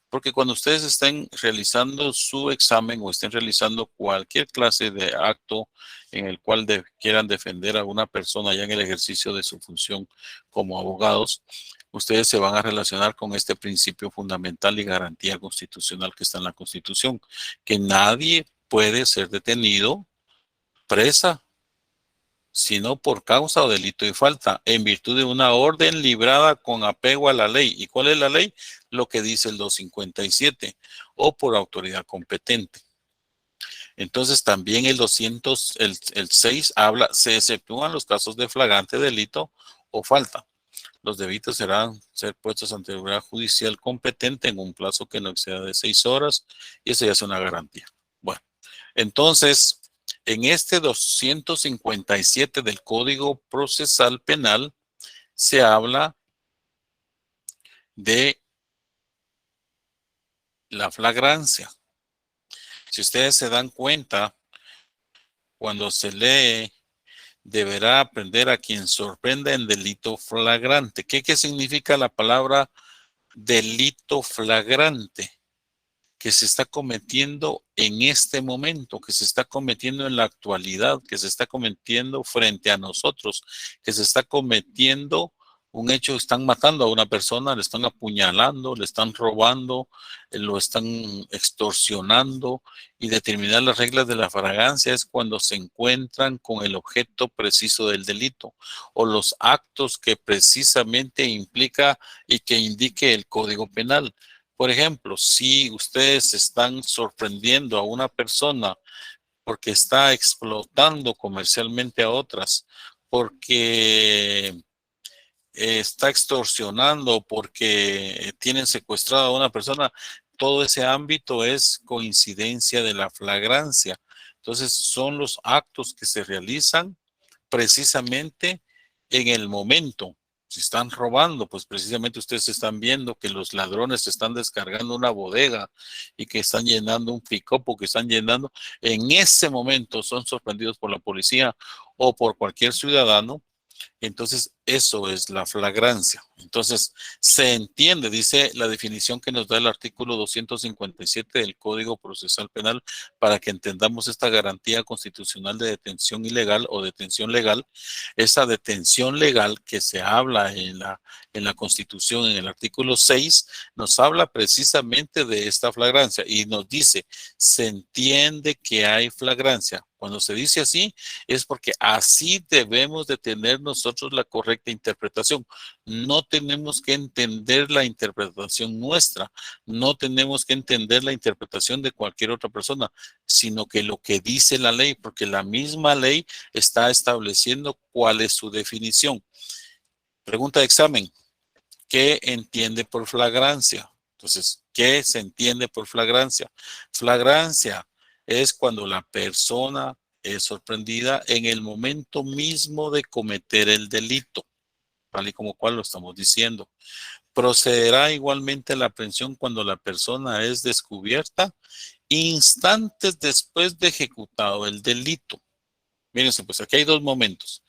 Porque cuando ustedes estén realizando su examen o estén realizando cualquier clase de acto en el cual quieran defender a una persona ya en el ejercicio de su función como abogados, ustedes se van a relacionar con este principio fundamental y garantía constitucional que está en la Constitución, que nadie puede ser detenido, presa, sino por causa o delito y falta, en virtud de una orden librada con apego a la ley. ¿Y cuál es la ley? Lo que dice el 257, o por autoridad competente. Entonces también el 6 habla, se exceptúan los casos de flagrante delito o falta. los delitos serán ser puestos ante la autoridad judicial competente en un plazo que no exceda de 6 horas, y eso ya es una garantía. Bueno, entonces, en este 257 del Código Procesal Penal se habla de la flagrancia. Si ustedes se dan cuenta, cuando se lee, deberá aprender a quien sorprenda en delito flagrante. ¿Qué significa la palabra delito flagrante? Que se está cometiendo en este momento, que se está cometiendo en la actualidad, que se está cometiendo frente a nosotros, que se está cometiendo un hecho, están matando a una persona, le están apuñalando, le están robando, lo están extorsionando, y determinar las reglas de la flagrancia es cuando se encuentran con el objeto preciso del delito o los actos que precisamente implica y que indique el Código Penal. Por ejemplo, si ustedes están sorprendiendo a una persona porque está explotando comercialmente a otras, porque está extorsionando, porque tienen secuestrado a una persona, todo ese ámbito es coincidencia de la flagrancia. Entonces, son los actos que se realizan precisamente en el momento. Si están robando, pues precisamente ustedes están viendo que los ladrones están descargando una bodega y que están llenando un pick-up o que están llenando. En ese momento son sorprendidos por la policía o por cualquier ciudadano. Entonces, eso es la flagrancia. Entonces, se entiende, dice la definición que nos da el artículo 257 del Código Procesal Penal, para que entendamos esta garantía constitucional de detención ilegal o detención legal. Esa detención legal que se habla en la Constitución, en el artículo 6, nos habla precisamente de esta flagrancia y nos dice, se entiende que hay flagrancia. Cuando se dice así, es porque así debemos de tener nosotros la correcta interpretación. No tenemos que entender la interpretación nuestra, no tenemos que entender la interpretación de cualquier otra persona, sino que lo que dice la ley, porque la misma ley está estableciendo cuál es su definición. Pregunta de examen: ¿qué entiende por flagrancia? Entonces, ¿qué se entiende por flagrancia? Flagrancia es cuando la persona es sorprendida en el momento mismo de cometer el delito, tal y como cual lo estamos diciendo. Procederá igualmente a la aprehensión cuando la persona es descubierta instantes después de ejecutado el delito. Mírense, pues aquí hay dos momentos.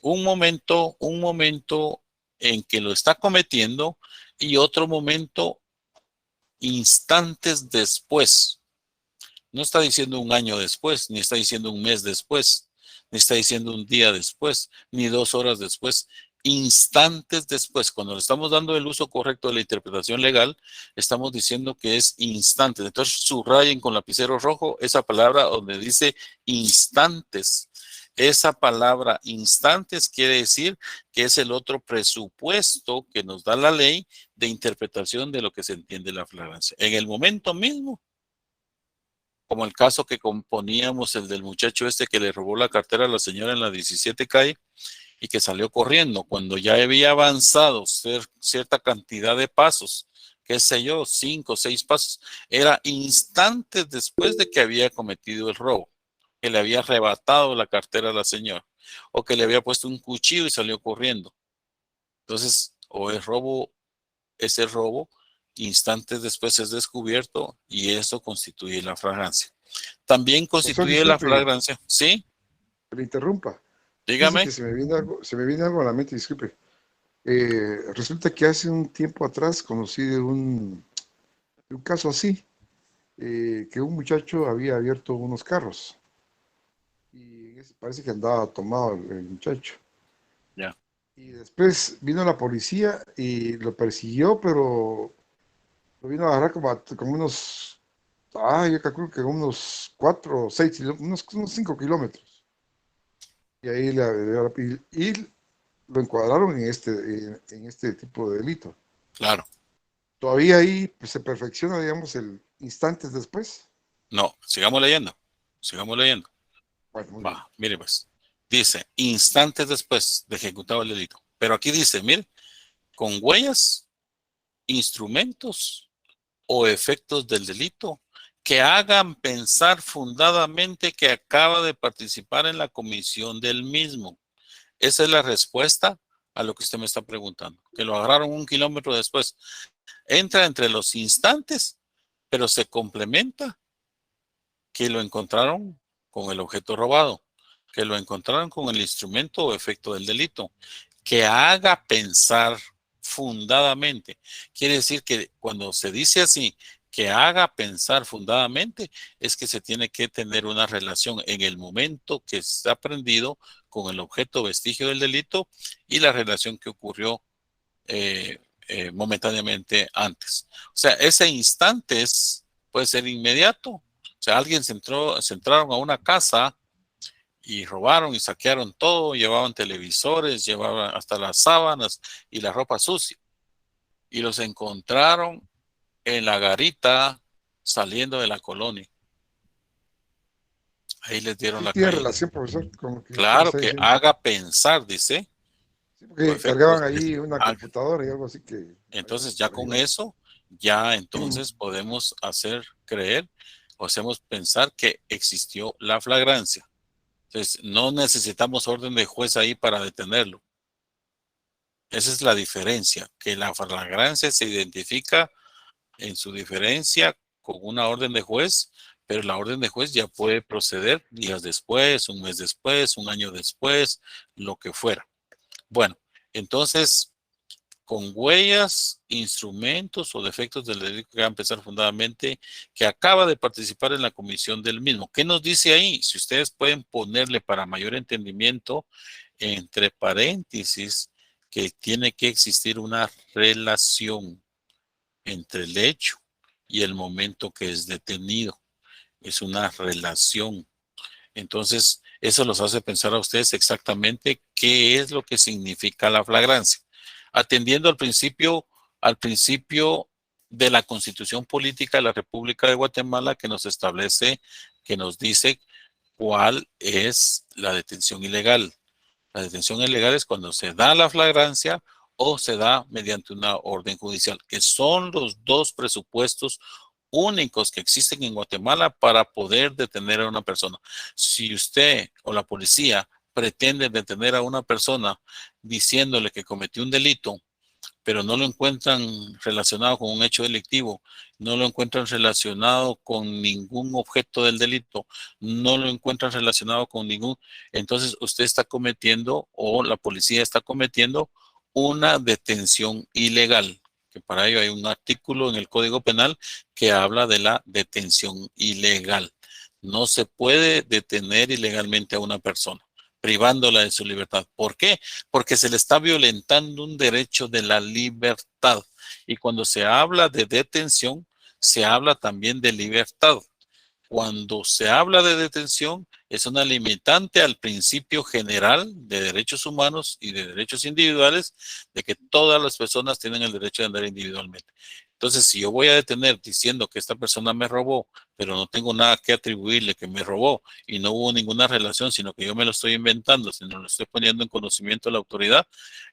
Un momento en que lo está cometiendo, y otro momento instantes después. No está diciendo un año después, ni está diciendo un mes después, ni está diciendo un día después, ni 2 horas después. Instantes después. Cuando le estamos dando el uso correcto de la interpretación legal, estamos diciendo que es instantes. Entonces, subrayen con lapicero rojo esa palabra donde dice instantes. Esa palabra instantes quiere decir que es el otro presupuesto que nos da la ley de interpretación de lo que se entiende la flagrancia. En el momento mismo, como el caso que componíamos, el del muchacho este que le robó la cartera a la señora en la 17 calle y que salió corriendo cuando ya había avanzado cierta cantidad de pasos, qué sé yo, 5 o 6 pasos. Era instantes después de que había cometido el robo, que le había arrebatado la cartera a la señora, o que le había puesto un cuchillo y salió corriendo. Entonces, o es robo, ese robo, instantes después es descubierto, y eso constituye la flagrancia. También constituye la flagrancia. ¿Sí? Que le interrumpa. Dígame. Que se me viene algo a la mente, disculpe. Resulta que hace un tiempo atrás conocí un caso así, que un muchacho había abierto unos carros y parece que andaba tomado el muchacho. Ya. Y después vino la policía y lo persiguió, pero lo vino a agarrar como unos, yo calculo que unos 4 o 6, unos 5 kilómetros. Y ahí y lo encuadraron en este tipo de delito. Claro. Todavía ahí pues, se perfecciona, digamos, el instantes después. No, sigamos leyendo. Sigamos leyendo. Bueno, Va, mire pues. Dice, instantes después de ejecutado el delito. Pero aquí dice, mire, con huellas, instrumentos o efectos del delito que hagan pensar fundadamente que acaba de participar en la comisión del mismo. Esa es la respuesta a lo que usted me está preguntando. Que lo agarraron 1 kilómetro después. Entra entre los instantes, pero se complementa que lo encontraron con el objeto robado, que lo encontraron con el instrumento o efecto del delito, que haga pensar fundadamente. Quiere decir que cuando se dice así, que haga pensar fundadamente, es que se tiene que tener una relación en el momento que está prendido con el objeto vestigio del delito y la relación que ocurrió momentáneamente antes. O sea, ese instante puede ser inmediato. O sea, alguien se entraron a una casa y robaron y saquearon todo, llevaban televisores, llevaban hasta las sábanas y la ropa sucia. Y los encontraron en la garita saliendo de la colonia. Ahí les dieron Sí, la tiene caída. relación, profesor, con lo que usted Claro está que diciendo. haga pensar, dice. Sí, porque cargaban ahí una computadora y algo así que... Entonces ya con eso, ya entonces podemos hacer creer o hacemos pensar que existió la flagrancia. Entonces no necesitamos orden de juez ahí para detenerlo. Esa es la diferencia, que la flagrancia se identifica en su diferencia con una orden de juez, pero la orden de juez ya puede proceder días después, un mes después, un año después, lo que fuera. Bueno, entonces, con huellas, instrumentos o defectos del delito que va a empezar fundadamente, que acaba de participar en la comisión del mismo. ¿Qué nos dice ahí? Si ustedes pueden ponerle para mayor entendimiento, entre paréntesis, que tiene que existir una relación entre el hecho y el momento que es detenido. Es una relación. Entonces, eso los hace pensar a ustedes exactamente qué es lo que significa la flagrancia. Atendiendo al principio de la Constitución Política de la República de Guatemala que nos establece, que nos dice cuál es la detención ilegal. La detención ilegal es cuando se da la flagrancia o se da mediante una orden judicial, que son los dos presupuestos únicos que existen en Guatemala para poder detener a una persona. Si usted o la policía pretende detener a una persona diciéndole que cometió un delito, pero no lo encuentran relacionado con un hecho delictivo, no lo encuentran relacionado con ningún objeto del delito, no lo encuentran relacionado con ningún, entonces usted está cometiendo o la policía está cometiendo una detención ilegal, que para ello hay un artículo en el Código Penal que habla de la detención ilegal. No se puede detener ilegalmente a una persona, privándola de su libertad. ¿Por qué? Porque se le está violentando un derecho de la libertad. Y cuando se habla de detención, se habla también de libertad. Cuando se habla de detención, es una limitante al principio general de derechos humanos y de derechos individuales, de que todas las personas tienen el derecho de andar individualmente. Entonces, si yo voy a detener diciendo que esta persona me robó, pero no tengo nada que atribuirle que me robó y no hubo ninguna relación, sino que yo me lo estoy inventando, sino lo estoy poniendo en conocimiento de la autoridad,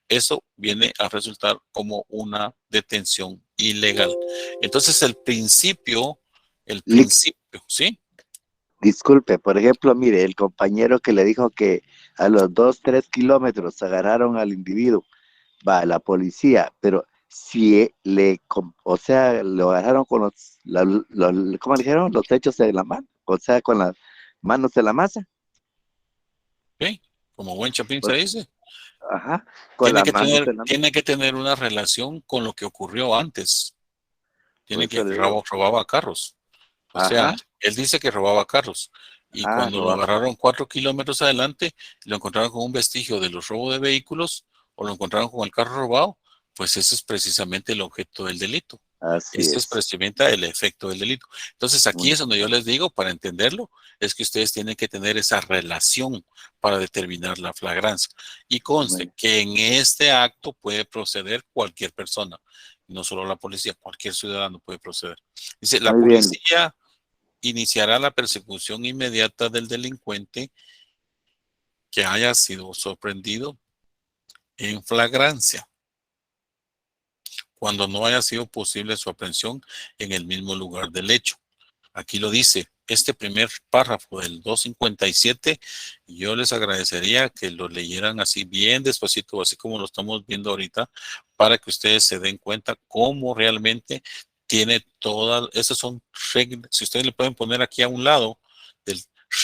eso viene a resultar como una detención ilegal. Entonces, el principio, ¿sí? Disculpe, por ejemplo, mire, el compañero que le dijo que a los 2, 3 kilómetros agarraron al individuo, va la policía, pero si o sea, lo agarraron con ¿cómo le dijeron? Los hechos de la mano, o sea, con las manos de la masa. ¿Sí? Como buen chapín se Pues, dice. ajá, con las manos de la masa. Tiene que tener una relación con lo que ocurrió antes. Tiene Pues que eso le digo. robaba carros. O Ajá. sea, él dice que robaba carros. Y cuando lo Robaba. agarraron 4 kilómetros adelante, lo encontraron con un vestigio de los robos de vehículos o lo encontraron con el carro robado, pues ese es precisamente el objeto del delito. Así Este es es. precisamente el efecto del delito. Entonces aquí Muy es donde yo les digo, para entenderlo, es que ustedes tienen que tener esa relación para determinar la flagrancia. Y conste bien. que en este acto puede proceder cualquier persona, no solo la policía, cualquier ciudadano puede proceder. Dice, la Muy bien. policía iniciará la persecución inmediata del delincuente que haya sido sorprendido en flagrancia. cuando no haya sido posible su aprehensión en el mismo lugar del hecho. Aquí lo dice, este primer párrafo del 257, yo les agradecería que lo leyeran así bien despacito, así como lo estamos viendo ahorita, para que ustedes se den cuenta cómo realmente tiene todas, esas son reglas, si ustedes le pueden poner aquí a un lado,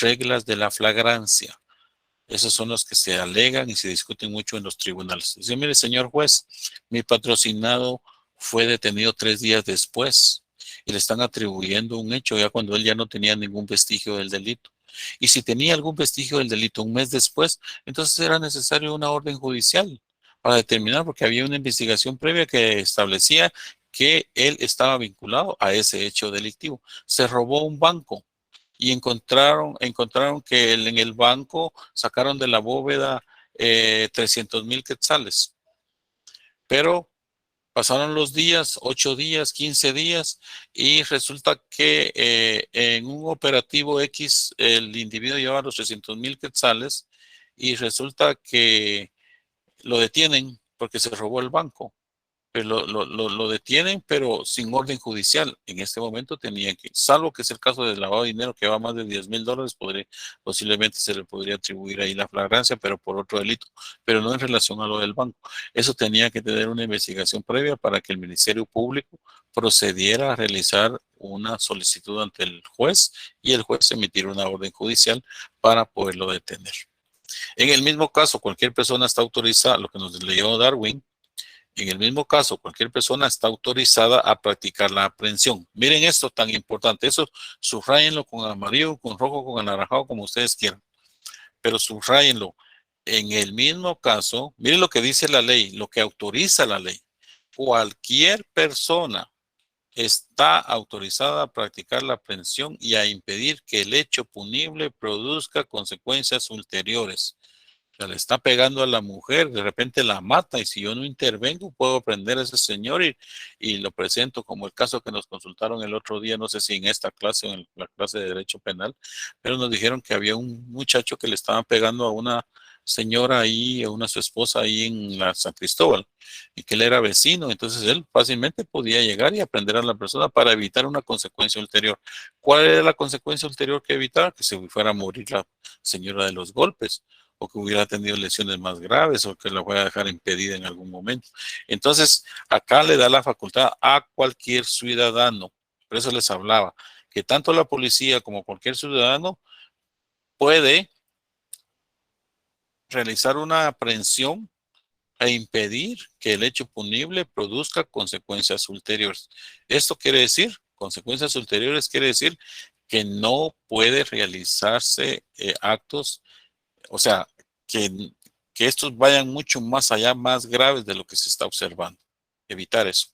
reglas de la flagrancia. Esos son los que se alegan y se discuten mucho en los tribunales. Dice, mire, señor juez, mi patrocinado fue detenido 3 días después y le están atribuyendo un hecho ya cuando él ya no tenía ningún vestigio del delito. Y si tenía algún vestigio del delito un mes después, entonces era necesario una orden judicial para determinar, porque había una investigación previa que establecía que él estaba vinculado a ese hecho delictivo. Se robó un banco y encontraron que en el banco sacaron de la bóveda 300,000 quetzales. Pero pasaron los días, 8 días, 15 días, y resulta que en un operativo X el individuo llevaba los 300,000 quetzales y resulta que lo detienen porque se robó el banco. Pero lo detienen, pero sin orden judicial. En este momento tenía que, salvo que es el caso de lavado de dinero que va a más de $10,000, posiblemente se le podría atribuir ahí la flagrancia, pero por otro delito, pero no en relación a lo del banco. Eso tenía que tener una investigación previa para que el Ministerio Público procediera a realizar una solicitud ante el juez y el juez emitir una orden judicial para poderlo detener. En el mismo caso, cualquier persona está autorizada, lo que nos leyó Darwin, en el mismo caso, cualquier persona está autorizada a practicar la aprehensión. Miren esto tan importante. Eso subrayenlo con amarillo, con rojo, con anaranjado, como ustedes quieran. Pero subrayenlo. En el mismo caso, miren lo que dice la ley, lo que autoriza la ley. Cualquier persona está autorizada a practicar la aprehensión y a impedir que el hecho punible produzca consecuencias ulteriores. O sea, le está pegando a la mujer, de repente la mata, y si yo no intervengo, puedo prender a ese señor y lo presento como el caso que nos consultaron el otro día, no sé si en esta clase o en la clase de Derecho Penal, pero nos dijeron que había un muchacho que le estaban pegando a una señora ahí, a su esposa ahí en la San Cristóbal, y que él era vecino, entonces él fácilmente podía llegar y aprender a la persona para evitar una consecuencia ulterior. ¿Cuál era la consecuencia ulterior que evitar? Que se fuera a morir la señora de los golpes, o que hubiera tenido lesiones más graves, o que la voy a dejar impedida en algún momento. Entonces, acá le da la facultad a cualquier ciudadano. Por eso les hablaba, que tanto la policía como cualquier ciudadano puede realizar una aprehensión e impedir que el hecho punible produzca consecuencias ulteriores. Esto quiere decir, consecuencias ulteriores quiere decir que no puede realizarse actos, o sea, que estos vayan mucho más allá, más graves de lo que se está observando. Evitar eso.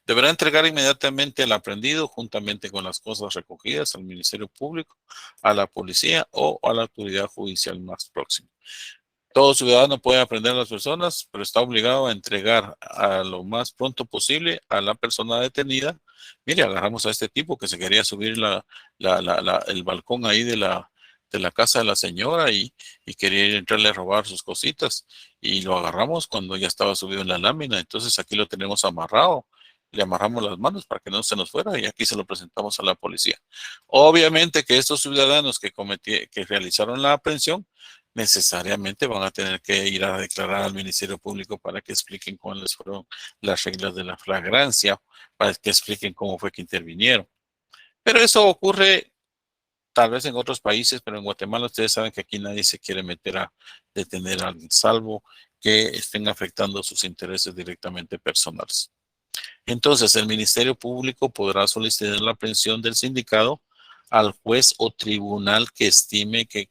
Deberá entregar inmediatamente al aprendido, juntamente con las cosas recogidas, al Ministerio Público, a la policía o a la autoridad judicial más próxima. Todo ciudadano puede aprender a las personas, pero está obligado a entregar a lo más pronto posible a la persona detenida. Mire, agarramos a este tipo que se quería subir el balcón ahí de la casa de la señora y quería entrarle a robar sus cositas. Y lo agarramos cuando ya estaba subido en la lámina. Entonces aquí lo tenemos amarrado. Le amarramos las manos para que no se nos fuera y aquí se lo presentamos a la policía. Obviamente que estos ciudadanos que realizaron la aprehensión necesariamente van a tener que ir a declarar al Ministerio Público para que expliquen cuáles fueron las reglas de la flagrancia, para que expliquen cómo fue que intervinieron. Pero eso ocurre tal vez en otros países, pero en Guatemala ustedes saben que aquí nadie se quiere meter a detener a alguien, salvo que estén afectando sus intereses directamente personales. Entonces, el Ministerio Público podrá solicitar la aprehensión del sindicado al juez o tribunal que estime que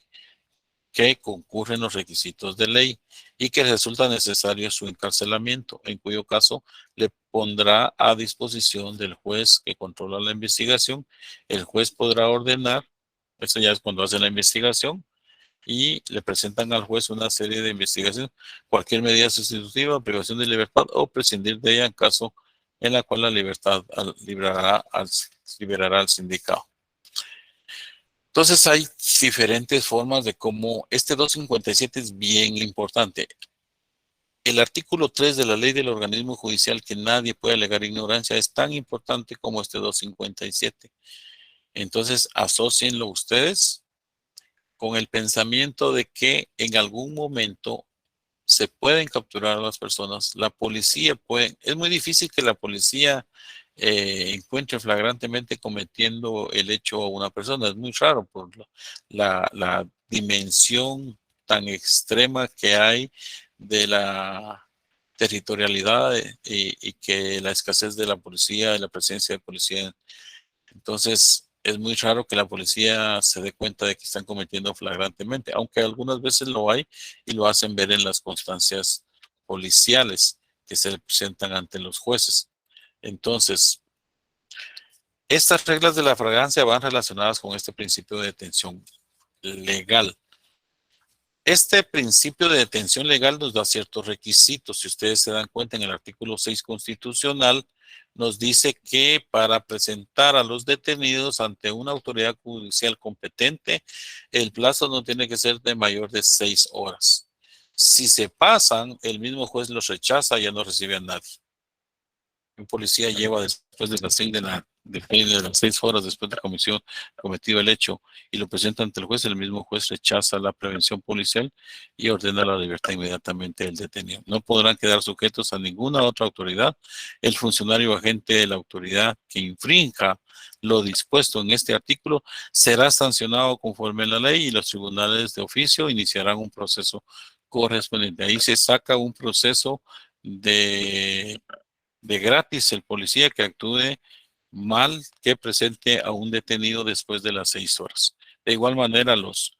concurren los requisitos de ley y que resulta necesario su encarcelamiento, en cuyo caso le pondrá a disposición del juez que controla la investigación. El juez podrá ordenar, eso ya es cuando hace la investigación, y le presentan al juez una serie de investigaciones, cualquier medida sustitutiva, privación de libertad o prescindir de ella en caso en la cual la libertad liberará al sindicado. Entonces hay diferentes formas de cómo este 257 es bien importante. el artículo 3 de la ley del organismo judicial, que nadie puede alegar ignorancia, es tan importante como este 257. Entonces, asócienlo ustedes con el pensamiento de que en algún momento se pueden capturar a las personas. La policía puede, es muy difícil que la policía encuentre flagrantemente cometiendo el hecho a una persona. Es muy raro por la dimensión tan extrema que hay de la territorialidad y que la escasez de la policía, de la presencia de policía. Entonces, es muy raro que la policía se dé cuenta de que están cometiendo flagrantemente, aunque algunas veces lo hay y lo hacen ver en las constancias policiales que se presentan ante los jueces. Entonces, estas reglas de la flagrancia van relacionadas con este principio de detención legal. Este principio de detención legal nos da ciertos requisitos. Si ustedes se dan cuenta, en el artículo 6 constitucional nos dice que para presentar a los detenidos ante una autoridad judicial competente, el plazo no tiene que ser de mayor de 6 horas. Si se pasan, el mismo juez los rechaza y ya no recibe a nadie. Un policía lleva después de las 6 horas después de cometido el hecho y lo presenta ante el juez, el mismo juez rechaza la prevención policial y ordena la libertad inmediatamente del detenido. No podrán quedar sujetos a ninguna otra autoridad. El funcionario o agente de la autoridad que infrinja lo dispuesto en este artículo será sancionado conforme a la ley y los tribunales de oficio iniciarán un proceso correspondiente. Ahí se saca un proceso de gratis el policía que actúe mal, que presente a un detenido después de las 6 horas. De igual manera, los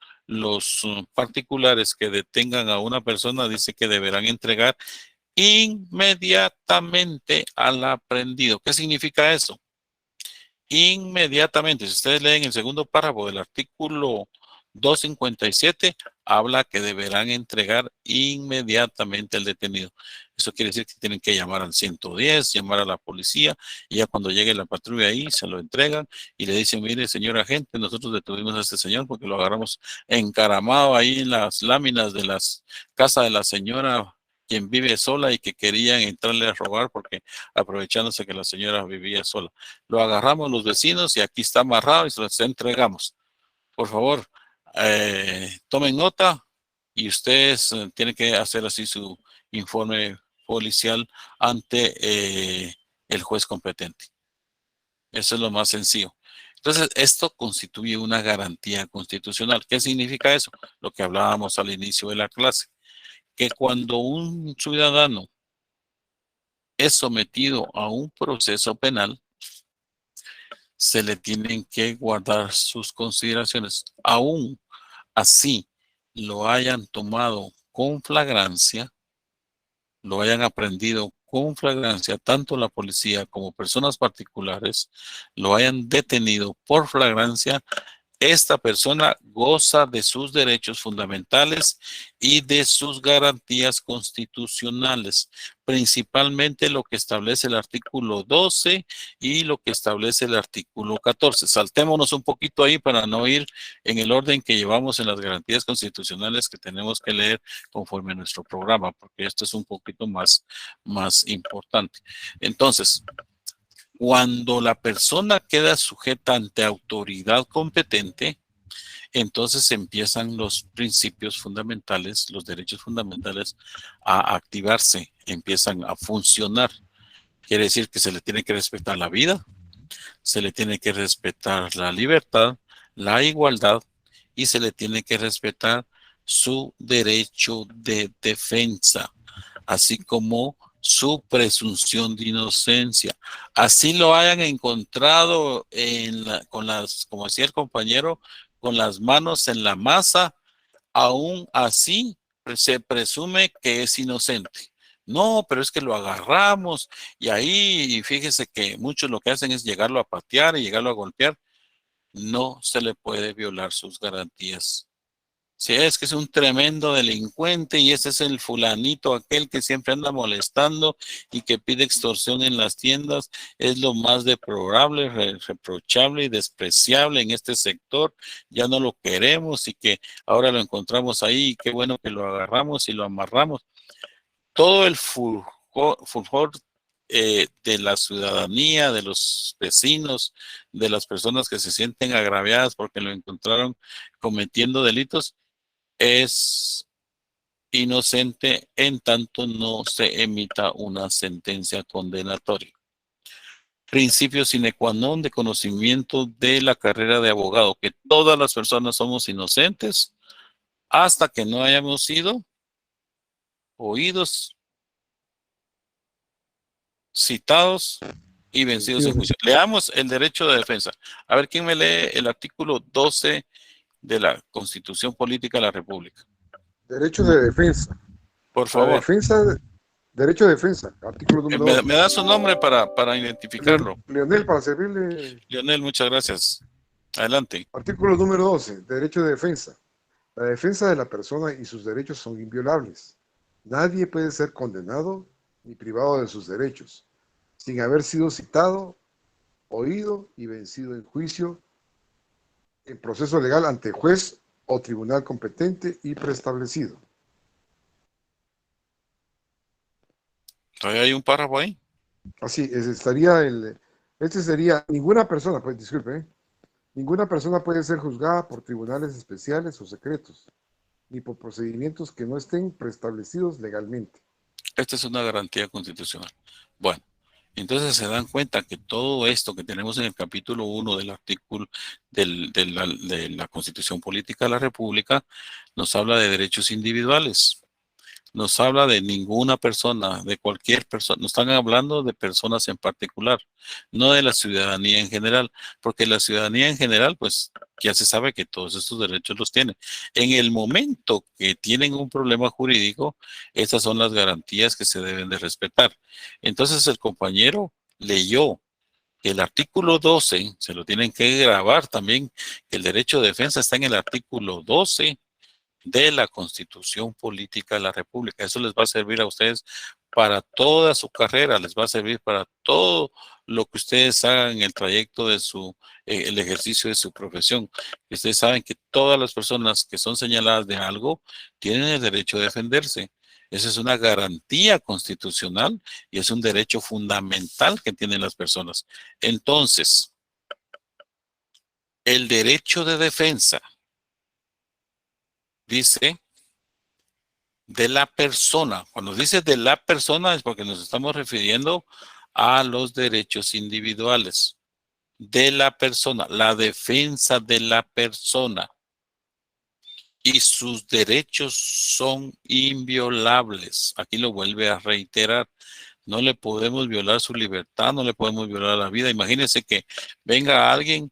particulares que detengan a una persona dice que deberán entregar inmediatamente al aprendido. ¿Qué significa eso? Inmediatamente. Si ustedes leen el segundo párrafo del artículo 257, habla que deberán entregar inmediatamente al detenido. Eso quiere decir que tienen que llamar al 110, llamar a la policía, y ya cuando llegue la patrulla ahí, se lo entregan y le dicen, mire, señor agente, nosotros detuvimos a este señor porque lo agarramos encaramado ahí en las láminas de las casas de la señora quien vive sola y que querían entrarle a robar porque aprovechándose que la señora vivía sola. Lo agarramos los vecinos y aquí está amarrado y se los entregamos. Por favor, tomen nota y ustedes tienen que hacer así su informe policial ante el juez competente. Eso es lo más sencillo. Entonces, esto constituye una garantía constitucional. ¿Qué significa eso? Lo que hablábamos al inicio de la clase, que cuando un ciudadano es sometido a un proceso penal, se le tienen que guardar sus consideraciones, aún así lo hayan tomado con flagrancia, lo hayan aprendido con flagrancia, tanto la policía como personas particulares, lo hayan detenido por flagrancia. Esta persona goza de sus derechos fundamentales y de sus garantías constitucionales, principalmente lo que establece el artículo 12 y lo que establece el artículo 14. Saltémonos un poquito ahí para no ir en el orden que llevamos en las garantías constitucionales que tenemos que leer conforme a nuestro programa, porque esto es un poquito más importante. Entonces, cuando la persona queda sujeta ante autoridad competente, entonces empiezan los principios fundamentales, los derechos fundamentales a activarse, empiezan a funcionar. Quiere decir que se le tiene que respetar la vida, se le tiene que respetar la libertad, la igualdad y se le tiene que respetar su derecho de defensa, así como su presunción de inocencia. Así lo hayan encontrado como decía el compañero, con las manos en la masa, aún así se presume que es inocente. No, pero es que lo agarramos y ahí fíjese que muchos lo que hacen es llegarlo a patear y llegarlo a golpear. No se le puede violar sus garantías. Si es que es un tremendo delincuente y ese es el fulanito aquel que siempre anda molestando y que pide extorsión en las tiendas, es lo más deplorable, reprochable y despreciable en este sector. Ya no lo queremos y que ahora lo encontramos ahí y qué bueno que lo agarramos y lo amarramos. todo el fulgor de la ciudadanía, de los vecinos, de las personas que se sienten agraviadas porque lo encontraron cometiendo delitos, es inocente en tanto no se emita una sentencia condenatoria. Principio sine qua non de conocimiento de la carrera de abogado, que todas las personas somos inocentes hasta que no hayamos sido oídos, citados y vencidos en juicio. Leamos el derecho de defensa. A ver, ¿quién me lee el artículo 12 de la Constitución Política de la República? Derecho de defensa. Por favor. Derecho de defensa, artículo número 2. ¿Me da su nombre para identificarlo? Leonel, para servirle. Leonel, muchas gracias. Adelante. Artículo número 12, derecho de defensa. La defensa de la persona y sus derechos son inviolables. Nadie puede ser condenado ni privado de sus derechos, sin haber sido citado, oído y vencido en juicio, en proceso legal ante juez o tribunal competente y preestablecido. ¿Todavía hay un párrafo ahí? Así, este sería, ninguna persona, pues disculpe, ninguna persona puede ser juzgada por tribunales especiales o secretos, ni por procedimientos que no estén preestablecidos legalmente. Esta es una garantía constitucional. Bueno, entonces se dan cuenta que todo esto que tenemos en el capítulo 1 del artículo de la Constitución Política de la República nos habla de derechos individuales. Nos habla de ninguna persona, de cualquier persona. Nos están hablando de personas en particular, no de la ciudadanía en general, porque la ciudadanía en general, pues ya se sabe que todos estos derechos los tiene. En el momento que tienen un problema jurídico, estas son las garantías que se deben de respetar. Entonces el compañero leyó que el artículo 12, se lo tienen que grabar también, que el derecho de defensa está en el artículo 12 de la Constitución Política de la República. Eso les va a servir a ustedes para toda su carrera, les va a servir para todo lo que ustedes hagan en el trayecto de el ejercicio de su profesión. Ustedes saben que todas las personas que son señaladas de algo tienen el derecho de defenderse. Esa es una garantía constitucional y es un derecho fundamental que tienen las personas. Entonces, el derecho de defensa dice de la persona. Cuando dice de la persona es porque nos estamos refiriendo a los derechos individuales. De la persona, la defensa de la persona. Y sus derechos son inviolables. Aquí lo vuelve a reiterar. No le podemos violar su libertad, no le podemos violar la vida. Imagínense que venga alguien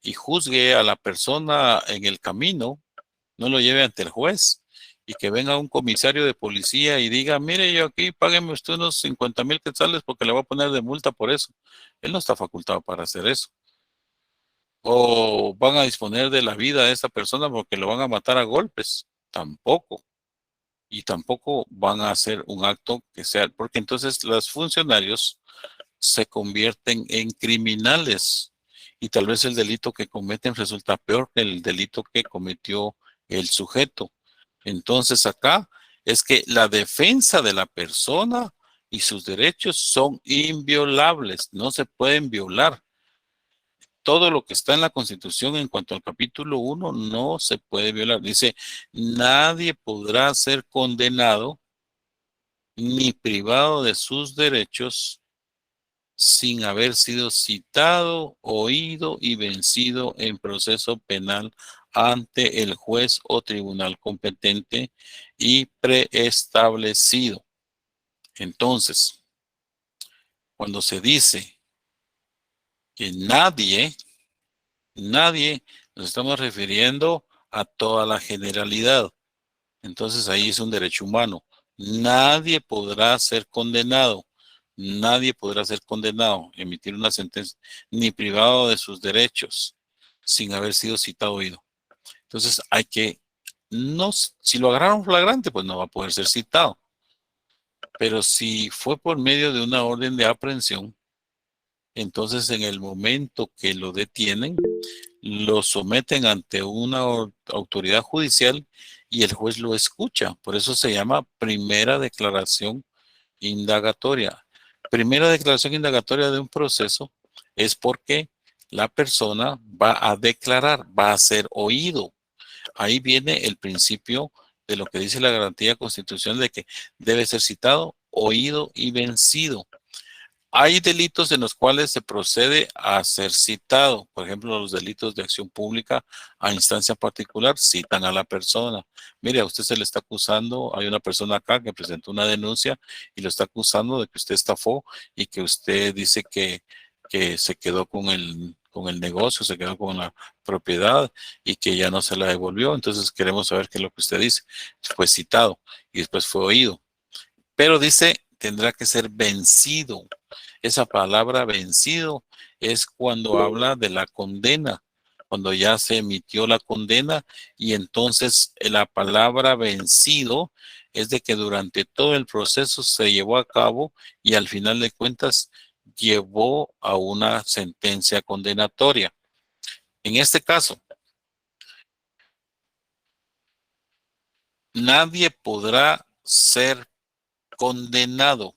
y juzgue a la persona en el camino, no lo lleve ante el juez, y que venga un comisario de policía y diga, mire, yo aquí, págueme usted unos 50,000 quetzales porque le voy a poner de multa por eso. Él no está facultado para hacer eso. O van a disponer de la vida de esa persona porque lo van a matar a golpes. Tampoco. Y tampoco van a hacer un acto que sea, porque entonces los funcionarios se convierten en criminales y tal vez el delito que cometen resulta peor que el delito que cometió el sujeto. Entonces acá es que la defensa de la persona y sus derechos son inviolables, no se pueden violar. Todo lo que está en la Constitución en cuanto al capítulo 1 no se puede violar. Dice, nadie podrá ser condenado ni privado de sus derechos sin haber sido citado, oído y vencido en proceso penal ante el juez o tribunal competente y preestablecido. Entonces, cuando se dice que nadie, nos estamos refiriendo a toda la generalidad. Entonces ahí es un derecho humano. Nadie podrá ser condenado. Nadie podrá ser condenado, emitir una sentencia, ni privado de sus derechos, sin haber sido citado o oído. Entonces hay que, no, si lo agarraron flagrante, pues no va a poder ser citado. Pero si fue por medio de una orden de aprehensión, entonces en el momento que lo detienen, lo someten ante una autoridad judicial y el juez lo escucha. Por eso se llama primera declaración indagatoria. Primera declaración indagatoria de un proceso es porque la persona va a declarar, va a ser oído. Ahí viene el principio de lo que dice la garantía constitucional de que debe ser citado, oído y vencido. Hay delitos en los cuales se procede a ser citado. Por ejemplo, los delitos de acción pública a instancia particular citan a la persona. Mire, a usted se le está acusando, hay una persona acá que presentó una denuncia y lo está acusando de que usted estafó y que usted dice que se quedó con el negocio, se quedó con la propiedad y que ya no se la devolvió. Entonces queremos saber qué es lo que usted dice. Fue citado y después fue oído. Pero dice, tendrá que ser vencido. Esa palabra vencido es cuando habla de la condena, cuando ya se emitió la condena y entonces la palabra vencido es de que durante todo el proceso se llevó a cabo y al final de cuentas llevó a una sentencia condenatoria. En este caso, nadie podrá ser condenado.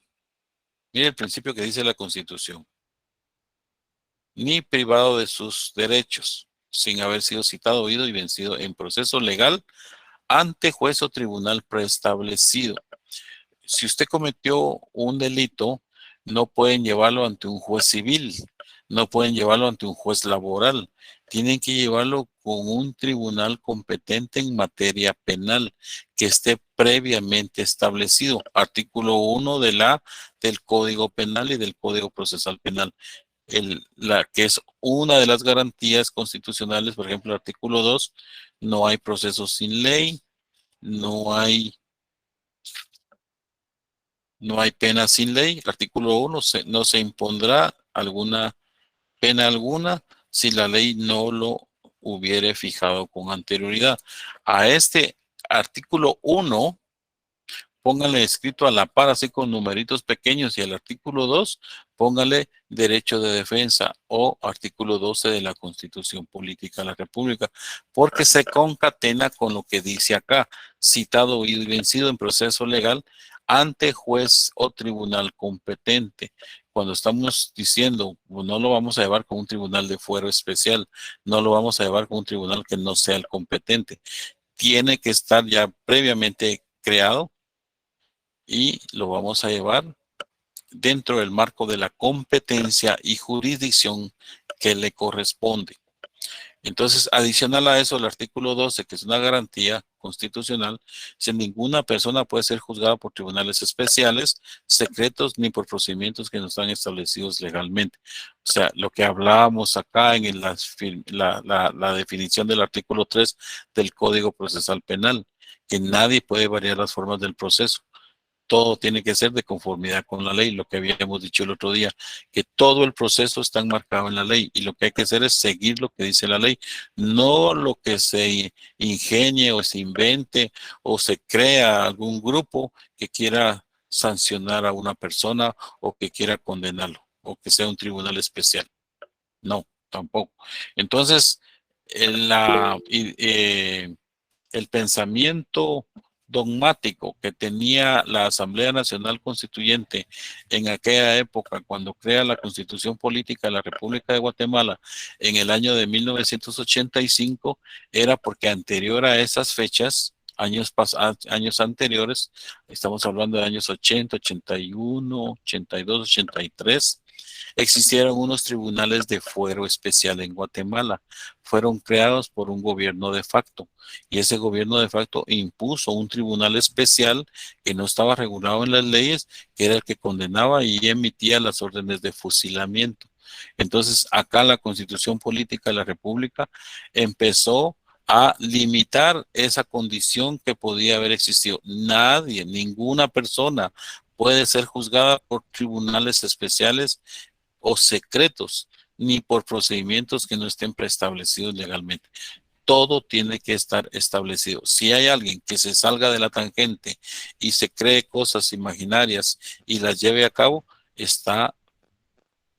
Mire el principio que dice la Constitución. Ni privado de sus derechos, sin haber sido citado, oído y vencido en proceso legal ante juez o tribunal preestablecido. Si usted cometió un delito, no pueden llevarlo ante un juez civil, no pueden llevarlo ante un juez laboral, tienen que llevarlo con un tribunal competente en materia penal que esté previamente establecido. Artículo 1 del Código Penal y del Código Procesal Penal. Que es una de las garantías constitucionales, por ejemplo, el artículo 2, no hay proceso sin ley, no hay pena sin ley. El artículo 1, no se impondrá alguna pena alguna si la ley no lo hubiere fijado con anterioridad. A este artículo 1, póngale escrito a la par, así con numeritos pequeños, y al artículo 2, póngale derecho de defensa o artículo 12 de la Constitución Política de la República, porque se concatena con lo que dice acá, citado y vencido en proceso legal ante juez o tribunal competente. Cuando estamos diciendo, no lo vamos a llevar con un tribunal de fuero especial, no lo vamos a llevar con un tribunal que no sea el competente. Tiene que estar ya previamente creado y lo vamos a llevar dentro del marco de la competencia y jurisdicción que le corresponde. Entonces, adicional a eso, el artículo 12, que es una garantía constitucional, si ninguna persona puede ser juzgada por tribunales especiales, secretos, ni por procedimientos que no están establecidos legalmente. O sea, lo que hablábamos acá en la definición del artículo 3 del Código Procesal Penal, que nadie puede variar las formas del proceso. Todo tiene que ser de conformidad con la ley, lo que habíamos dicho el otro día, que todo el proceso está enmarcado en la ley y lo que hay que hacer es seguir lo que dice la ley, no lo que se ingenie o se invente o se crea algún grupo que quiera sancionar a una persona o que quiera condenarlo o que sea un tribunal especial. No, tampoco. Entonces, el pensamiento dogmático que tenía la Asamblea Nacional Constituyente en aquella época, cuando crea la Constitución Política de la República de Guatemala en el año de 1985, era porque anterior a esas fechas, años anteriores, estamos hablando de años 80, 81, 82, 83, existieron unos tribunales de fuero especial en Guatemala. Fueron creados por un gobierno de facto y ese gobierno de facto impuso un tribunal especial que no estaba regulado en las leyes, que era el que condenaba y emitía las órdenes de fusilamiento. Entonces, acá la Constitución Política de la República empezó a limitar esa condición que podía haber existido. Nadie, ninguna persona puede ser juzgada por tribunales especiales o secretos, ni por procedimientos que no estén preestablecidos legalmente. Todo tiene que estar establecido. Si hay alguien que se salga de la tangente y se cree cosas imaginarias y las lleve a cabo, está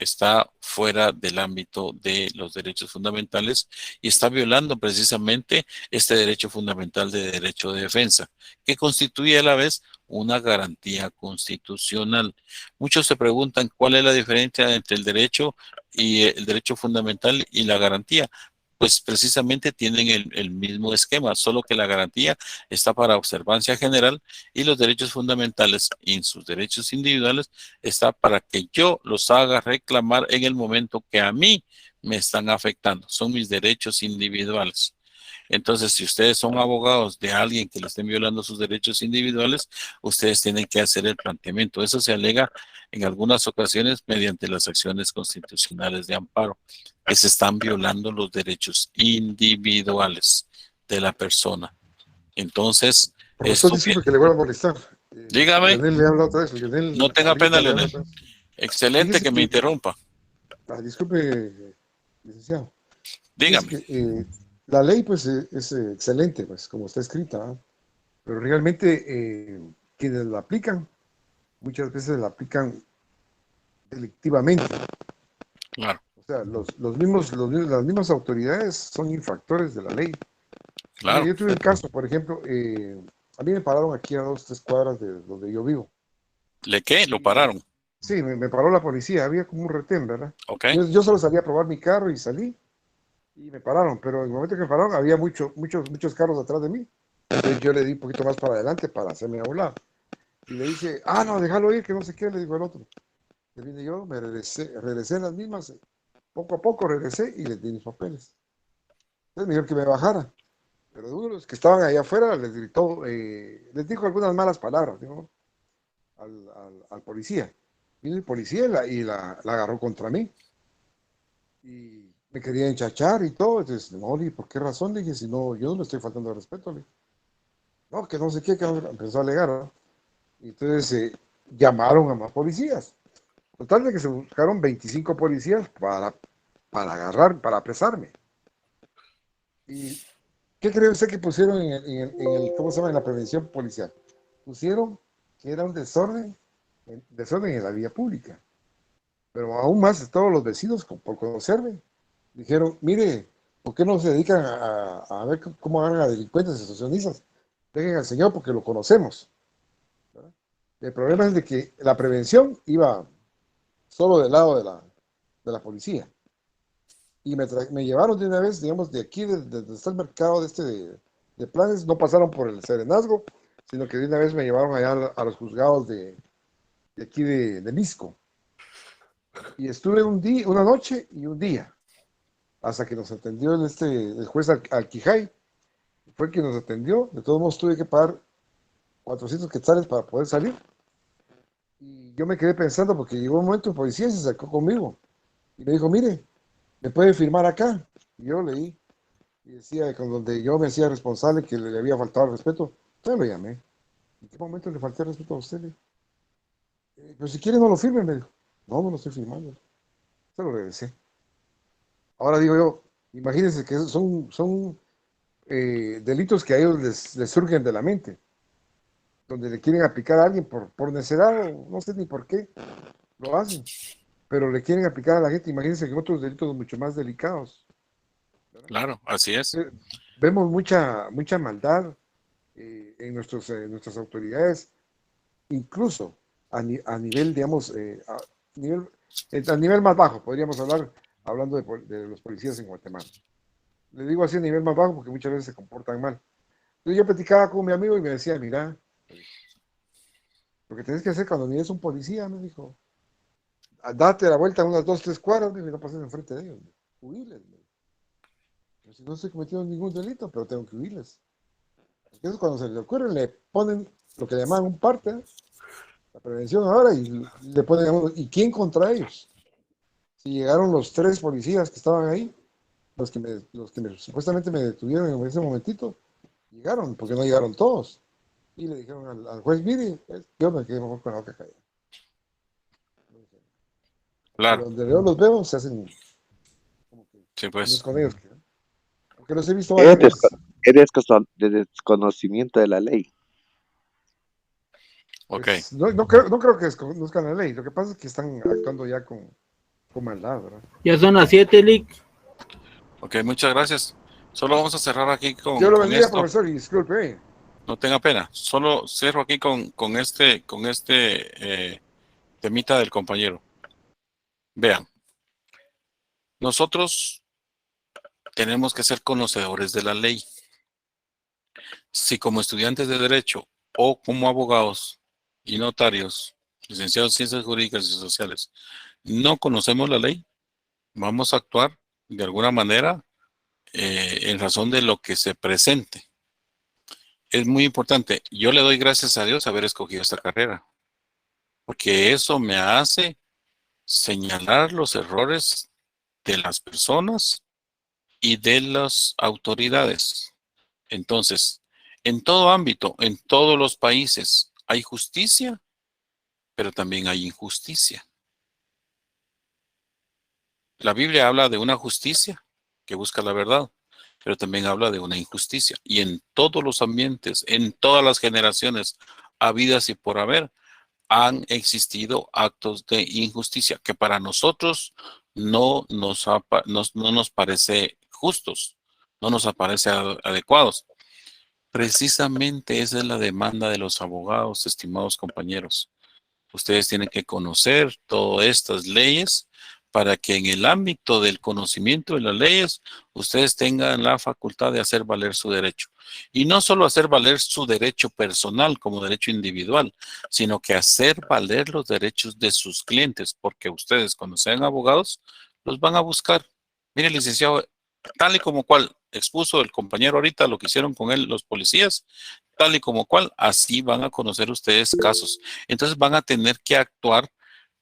está fuera del ámbito de los derechos fundamentales y está violando precisamente este derecho fundamental de derecho de defensa, que constituye a la vez una garantía constitucional. Muchos se preguntan cuál es la diferencia entre el derecho y el derecho fundamental y la garantía. Pues precisamente tienen el mismo esquema, solo que la garantía está para observancia general y los derechos fundamentales y sus derechos individuales está para que yo los haga reclamar en el momento que a mí me están afectando. Son mis derechos individuales. Entonces, si ustedes son abogados de alguien que le estén violando sus derechos individuales, ustedes tienen que hacer el planteamiento. Eso se alega en algunas ocasiones mediante las acciones constitucionales de amparo, que se están violando los derechos individuales de la persona. Entonces, Profesor, esto, disculpe que le voy a molestar. dígame, Leonel le habla otra vez. Leonel, no tenga ahorita pena, le habla Leonel. otra vez. Excelente Fíjese que me interrumpa. Disculpe, licenciado. Es Dígame. que la ley, pues, es excelente, pues, como está escrita, ¿no? Pero realmente quienes la aplican, muchas veces la aplican delictivamente. Claro, O sea, las mismas autoridades son infractores de la ley. Mire, claro. yo tuve un caso, por ejemplo, a mí me pararon aquí a 2, 3 cuadras de donde yo vivo. ¿Le qué? ¿Lo pararon? Sí, me paró la policía, había como un retén, ¿verdad? Ok. Yo solo salí a probar mi carro y salí y me pararon, pero en el momento que me pararon había muchos carros atrás de mí. Entonces yo le di un poquito más para adelante para hacerme a un lado. Y le dice, no, déjalo ir, que no sé qué, le digo al otro. Le vine yo, me regresé en las mismas, poco a poco regresé y les di mis papeles. Entonces me dijeron que me bajara. Pero uno de los que estaban allá afuera les gritó, les dijo algunas malas palabras, ¿no? al policía. Vino el policía la agarró contra mí. Y me quería enchachar y todo. Entonces, no, ¿y por qué razón? Le dije, si no, yo no le estoy faltando de respeto. Le dije, no, que no sé qué, que empezó a alegar, ¿no? Y entonces llamaron a más policías. Total de que se buscaron 25 policías para apresarme. ¿Y qué cree usted que pusieron ¿cómo se llama? En la prevención policial? Pusieron que era un desorden en la vía pública. Pero aún más todos los vecinos, por conocerme, dijeron, mire, ¿por qué no se dedican a ver cómo agarran a delincuentes y asociacionistas? Dejen al señor porque lo conocemos, ¿verdad? El problema es de que la prevención iba solo del lado de la policía. Y me llevaron de una vez, digamos, de aquí, donde está el mercado de planes, no pasaron por el Serenazgo, sino que de una vez me llevaron allá a los juzgados de aquí de Misco. Y estuve una noche y un día, hasta que nos atendió el juez Alquijay, fue quien nos atendió. De todos modos tuve que pagar 400 quetzales para poder salir. Y yo me quedé pensando porque llegó un momento, el policía se acercó conmigo y me dijo, mire, ¿me puede firmar acá? Y yo leí y decía, con donde yo me hacía responsable que le había faltado el respeto. Entonces lo llamé. ¿En qué momento le falté el respeto a usted? Pero si quiere no lo firme, me dijo. No, no lo estoy firmando. Se lo regresé. Ahora digo yo, imagínense que son delitos que a ellos les surgen de la mente, donde le quieren aplicar a alguien por necedad, o no sé ni por qué lo hacen, pero le quieren aplicar a la gente. Imagínense que otros delitos mucho más delicados, ¿verdad? Claro, así es. Vemos mucha maldad en nuestras autoridades, incluso a nivel, digamos, a nivel más bajo, podríamos hablar, hablando de los policías en Guatemala. Le digo así a nivel más bajo porque muchas veces se comportan mal. Entonces yo platicaba con mi amigo y me decía, mira, lo que tienes que hacer cuando mires un policía, me dijo, date la vuelta unas 2, 3 cuadras, y no pases enfrente de ellos, huirles. Pero si no estoy cometiendo ningún delito, pero tengo que huirles. Porque eso cuando se le ocurre, le ponen lo que le llaman un parte, la prevención ahora, y le ponen, ¿y quién contra ellos? Si llegaron los 3 policías que estaban ahí, los que supuestamente me detuvieron en ese momentito, llegaron, porque no llegaron todos. Y le dijeron al juez, mire, yo me quedé mejor con la boca callada. Pero Claro, donde yo los veo, se hacen como que sí, no pues. es con ellos. Porque los he visto varias veces. De desconocimiento de la ley. Ok, Pues, no creo que desconozcan la ley. Lo que pasa es que están actuando ya con Con maldad, ¿verdad? Ya son las 7, Lick. Ok, muchas gracias. Solo vamos a cerrar aquí con, Dios lo con bendiga, esto. profesor, y disculpe. No tenga pena. Solo cierro aquí con este temita del compañero. Vean, nosotros tenemos que ser conocedores de la ley. Si como estudiantes de Derecho o como abogados y notarios, licenciados en Ciencias Jurídicas y Sociales, no conocemos la ley, vamos a actuar de alguna manera en razón de lo que se presente. Es muy importante. Yo le doy gracias a Dios haber escogido esta carrera, porque eso me hace señalar los errores de las personas y de las autoridades. Entonces, en todo ámbito, en todos los países, hay justicia, pero también hay injusticia. La Biblia habla de una justicia que busca la verdad, pero también habla de una injusticia. Y en todos los ambientes, en todas las generaciones habidas y por haber, han existido actos de injusticia que para nosotros no nos parece justos, no nos parece adecuados. Precisamente esa es la demanda de los abogados, estimados compañeros. Ustedes tienen que conocer todas estas leyes para que en el ámbito del conocimiento de las leyes, ustedes tengan la facultad de hacer valer su derecho. Y no solo hacer valer su derecho personal como derecho individual, sino que hacer valer los derechos de sus clientes, porque ustedes cuando sean abogados, los van a buscar. Mire, licenciado, tal y como cual expuso el compañero ahorita lo que hicieron con él los policías, tal y como cual, así van a conocer ustedes casos. Entonces van a tener que actuar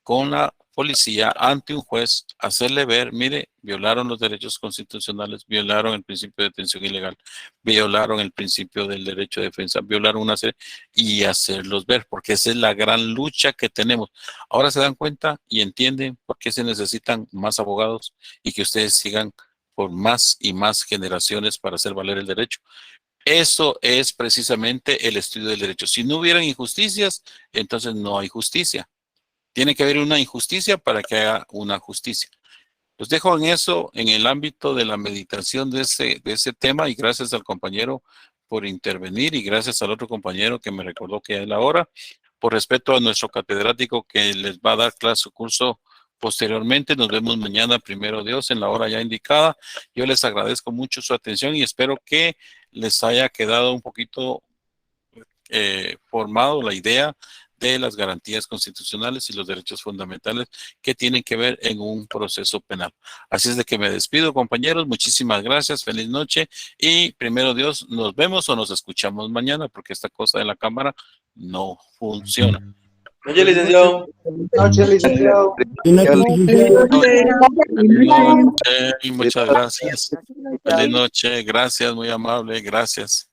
con la policía ante un juez, hacerle ver, mire, violaron los derechos constitucionales, violaron el principio de detención ilegal, violaron el principio del derecho de defensa, violaron una serie, y hacerlos ver, porque esa es la gran lucha que tenemos. Ahora se dan cuenta y entienden por qué se necesitan más abogados y que ustedes sigan por más y más generaciones para hacer valer el derecho. Eso es precisamente el estudio del derecho. Si no hubieran injusticias, entonces no hay justicia. Tiene que haber una injusticia para que haya una justicia. Los dejo en eso, en el ámbito de la meditación de ese tema, y gracias al compañero por intervenir y gracias al otro compañero que me recordó que ya es la hora, por respeto a nuestro catedrático que les va a dar clase su curso posteriormente. Nos vemos mañana, primero Dios, en la hora ya indicada. Yo les agradezco mucho su atención y espero que les haya quedado un poquito formado la idea de las garantías constitucionales y los derechos fundamentales que tienen que ver en un proceso penal. Así es de que me despido, compañeros. Muchísimas gracias. Feliz noche. Y primero Dios, nos vemos o nos escuchamos mañana porque esta cosa de la cámara no funciona. Oye, licenciado. Buenas noches, licenciado. Feliz noche y muchas gracias. Feliz noche. Gracias, muy amable. Gracias.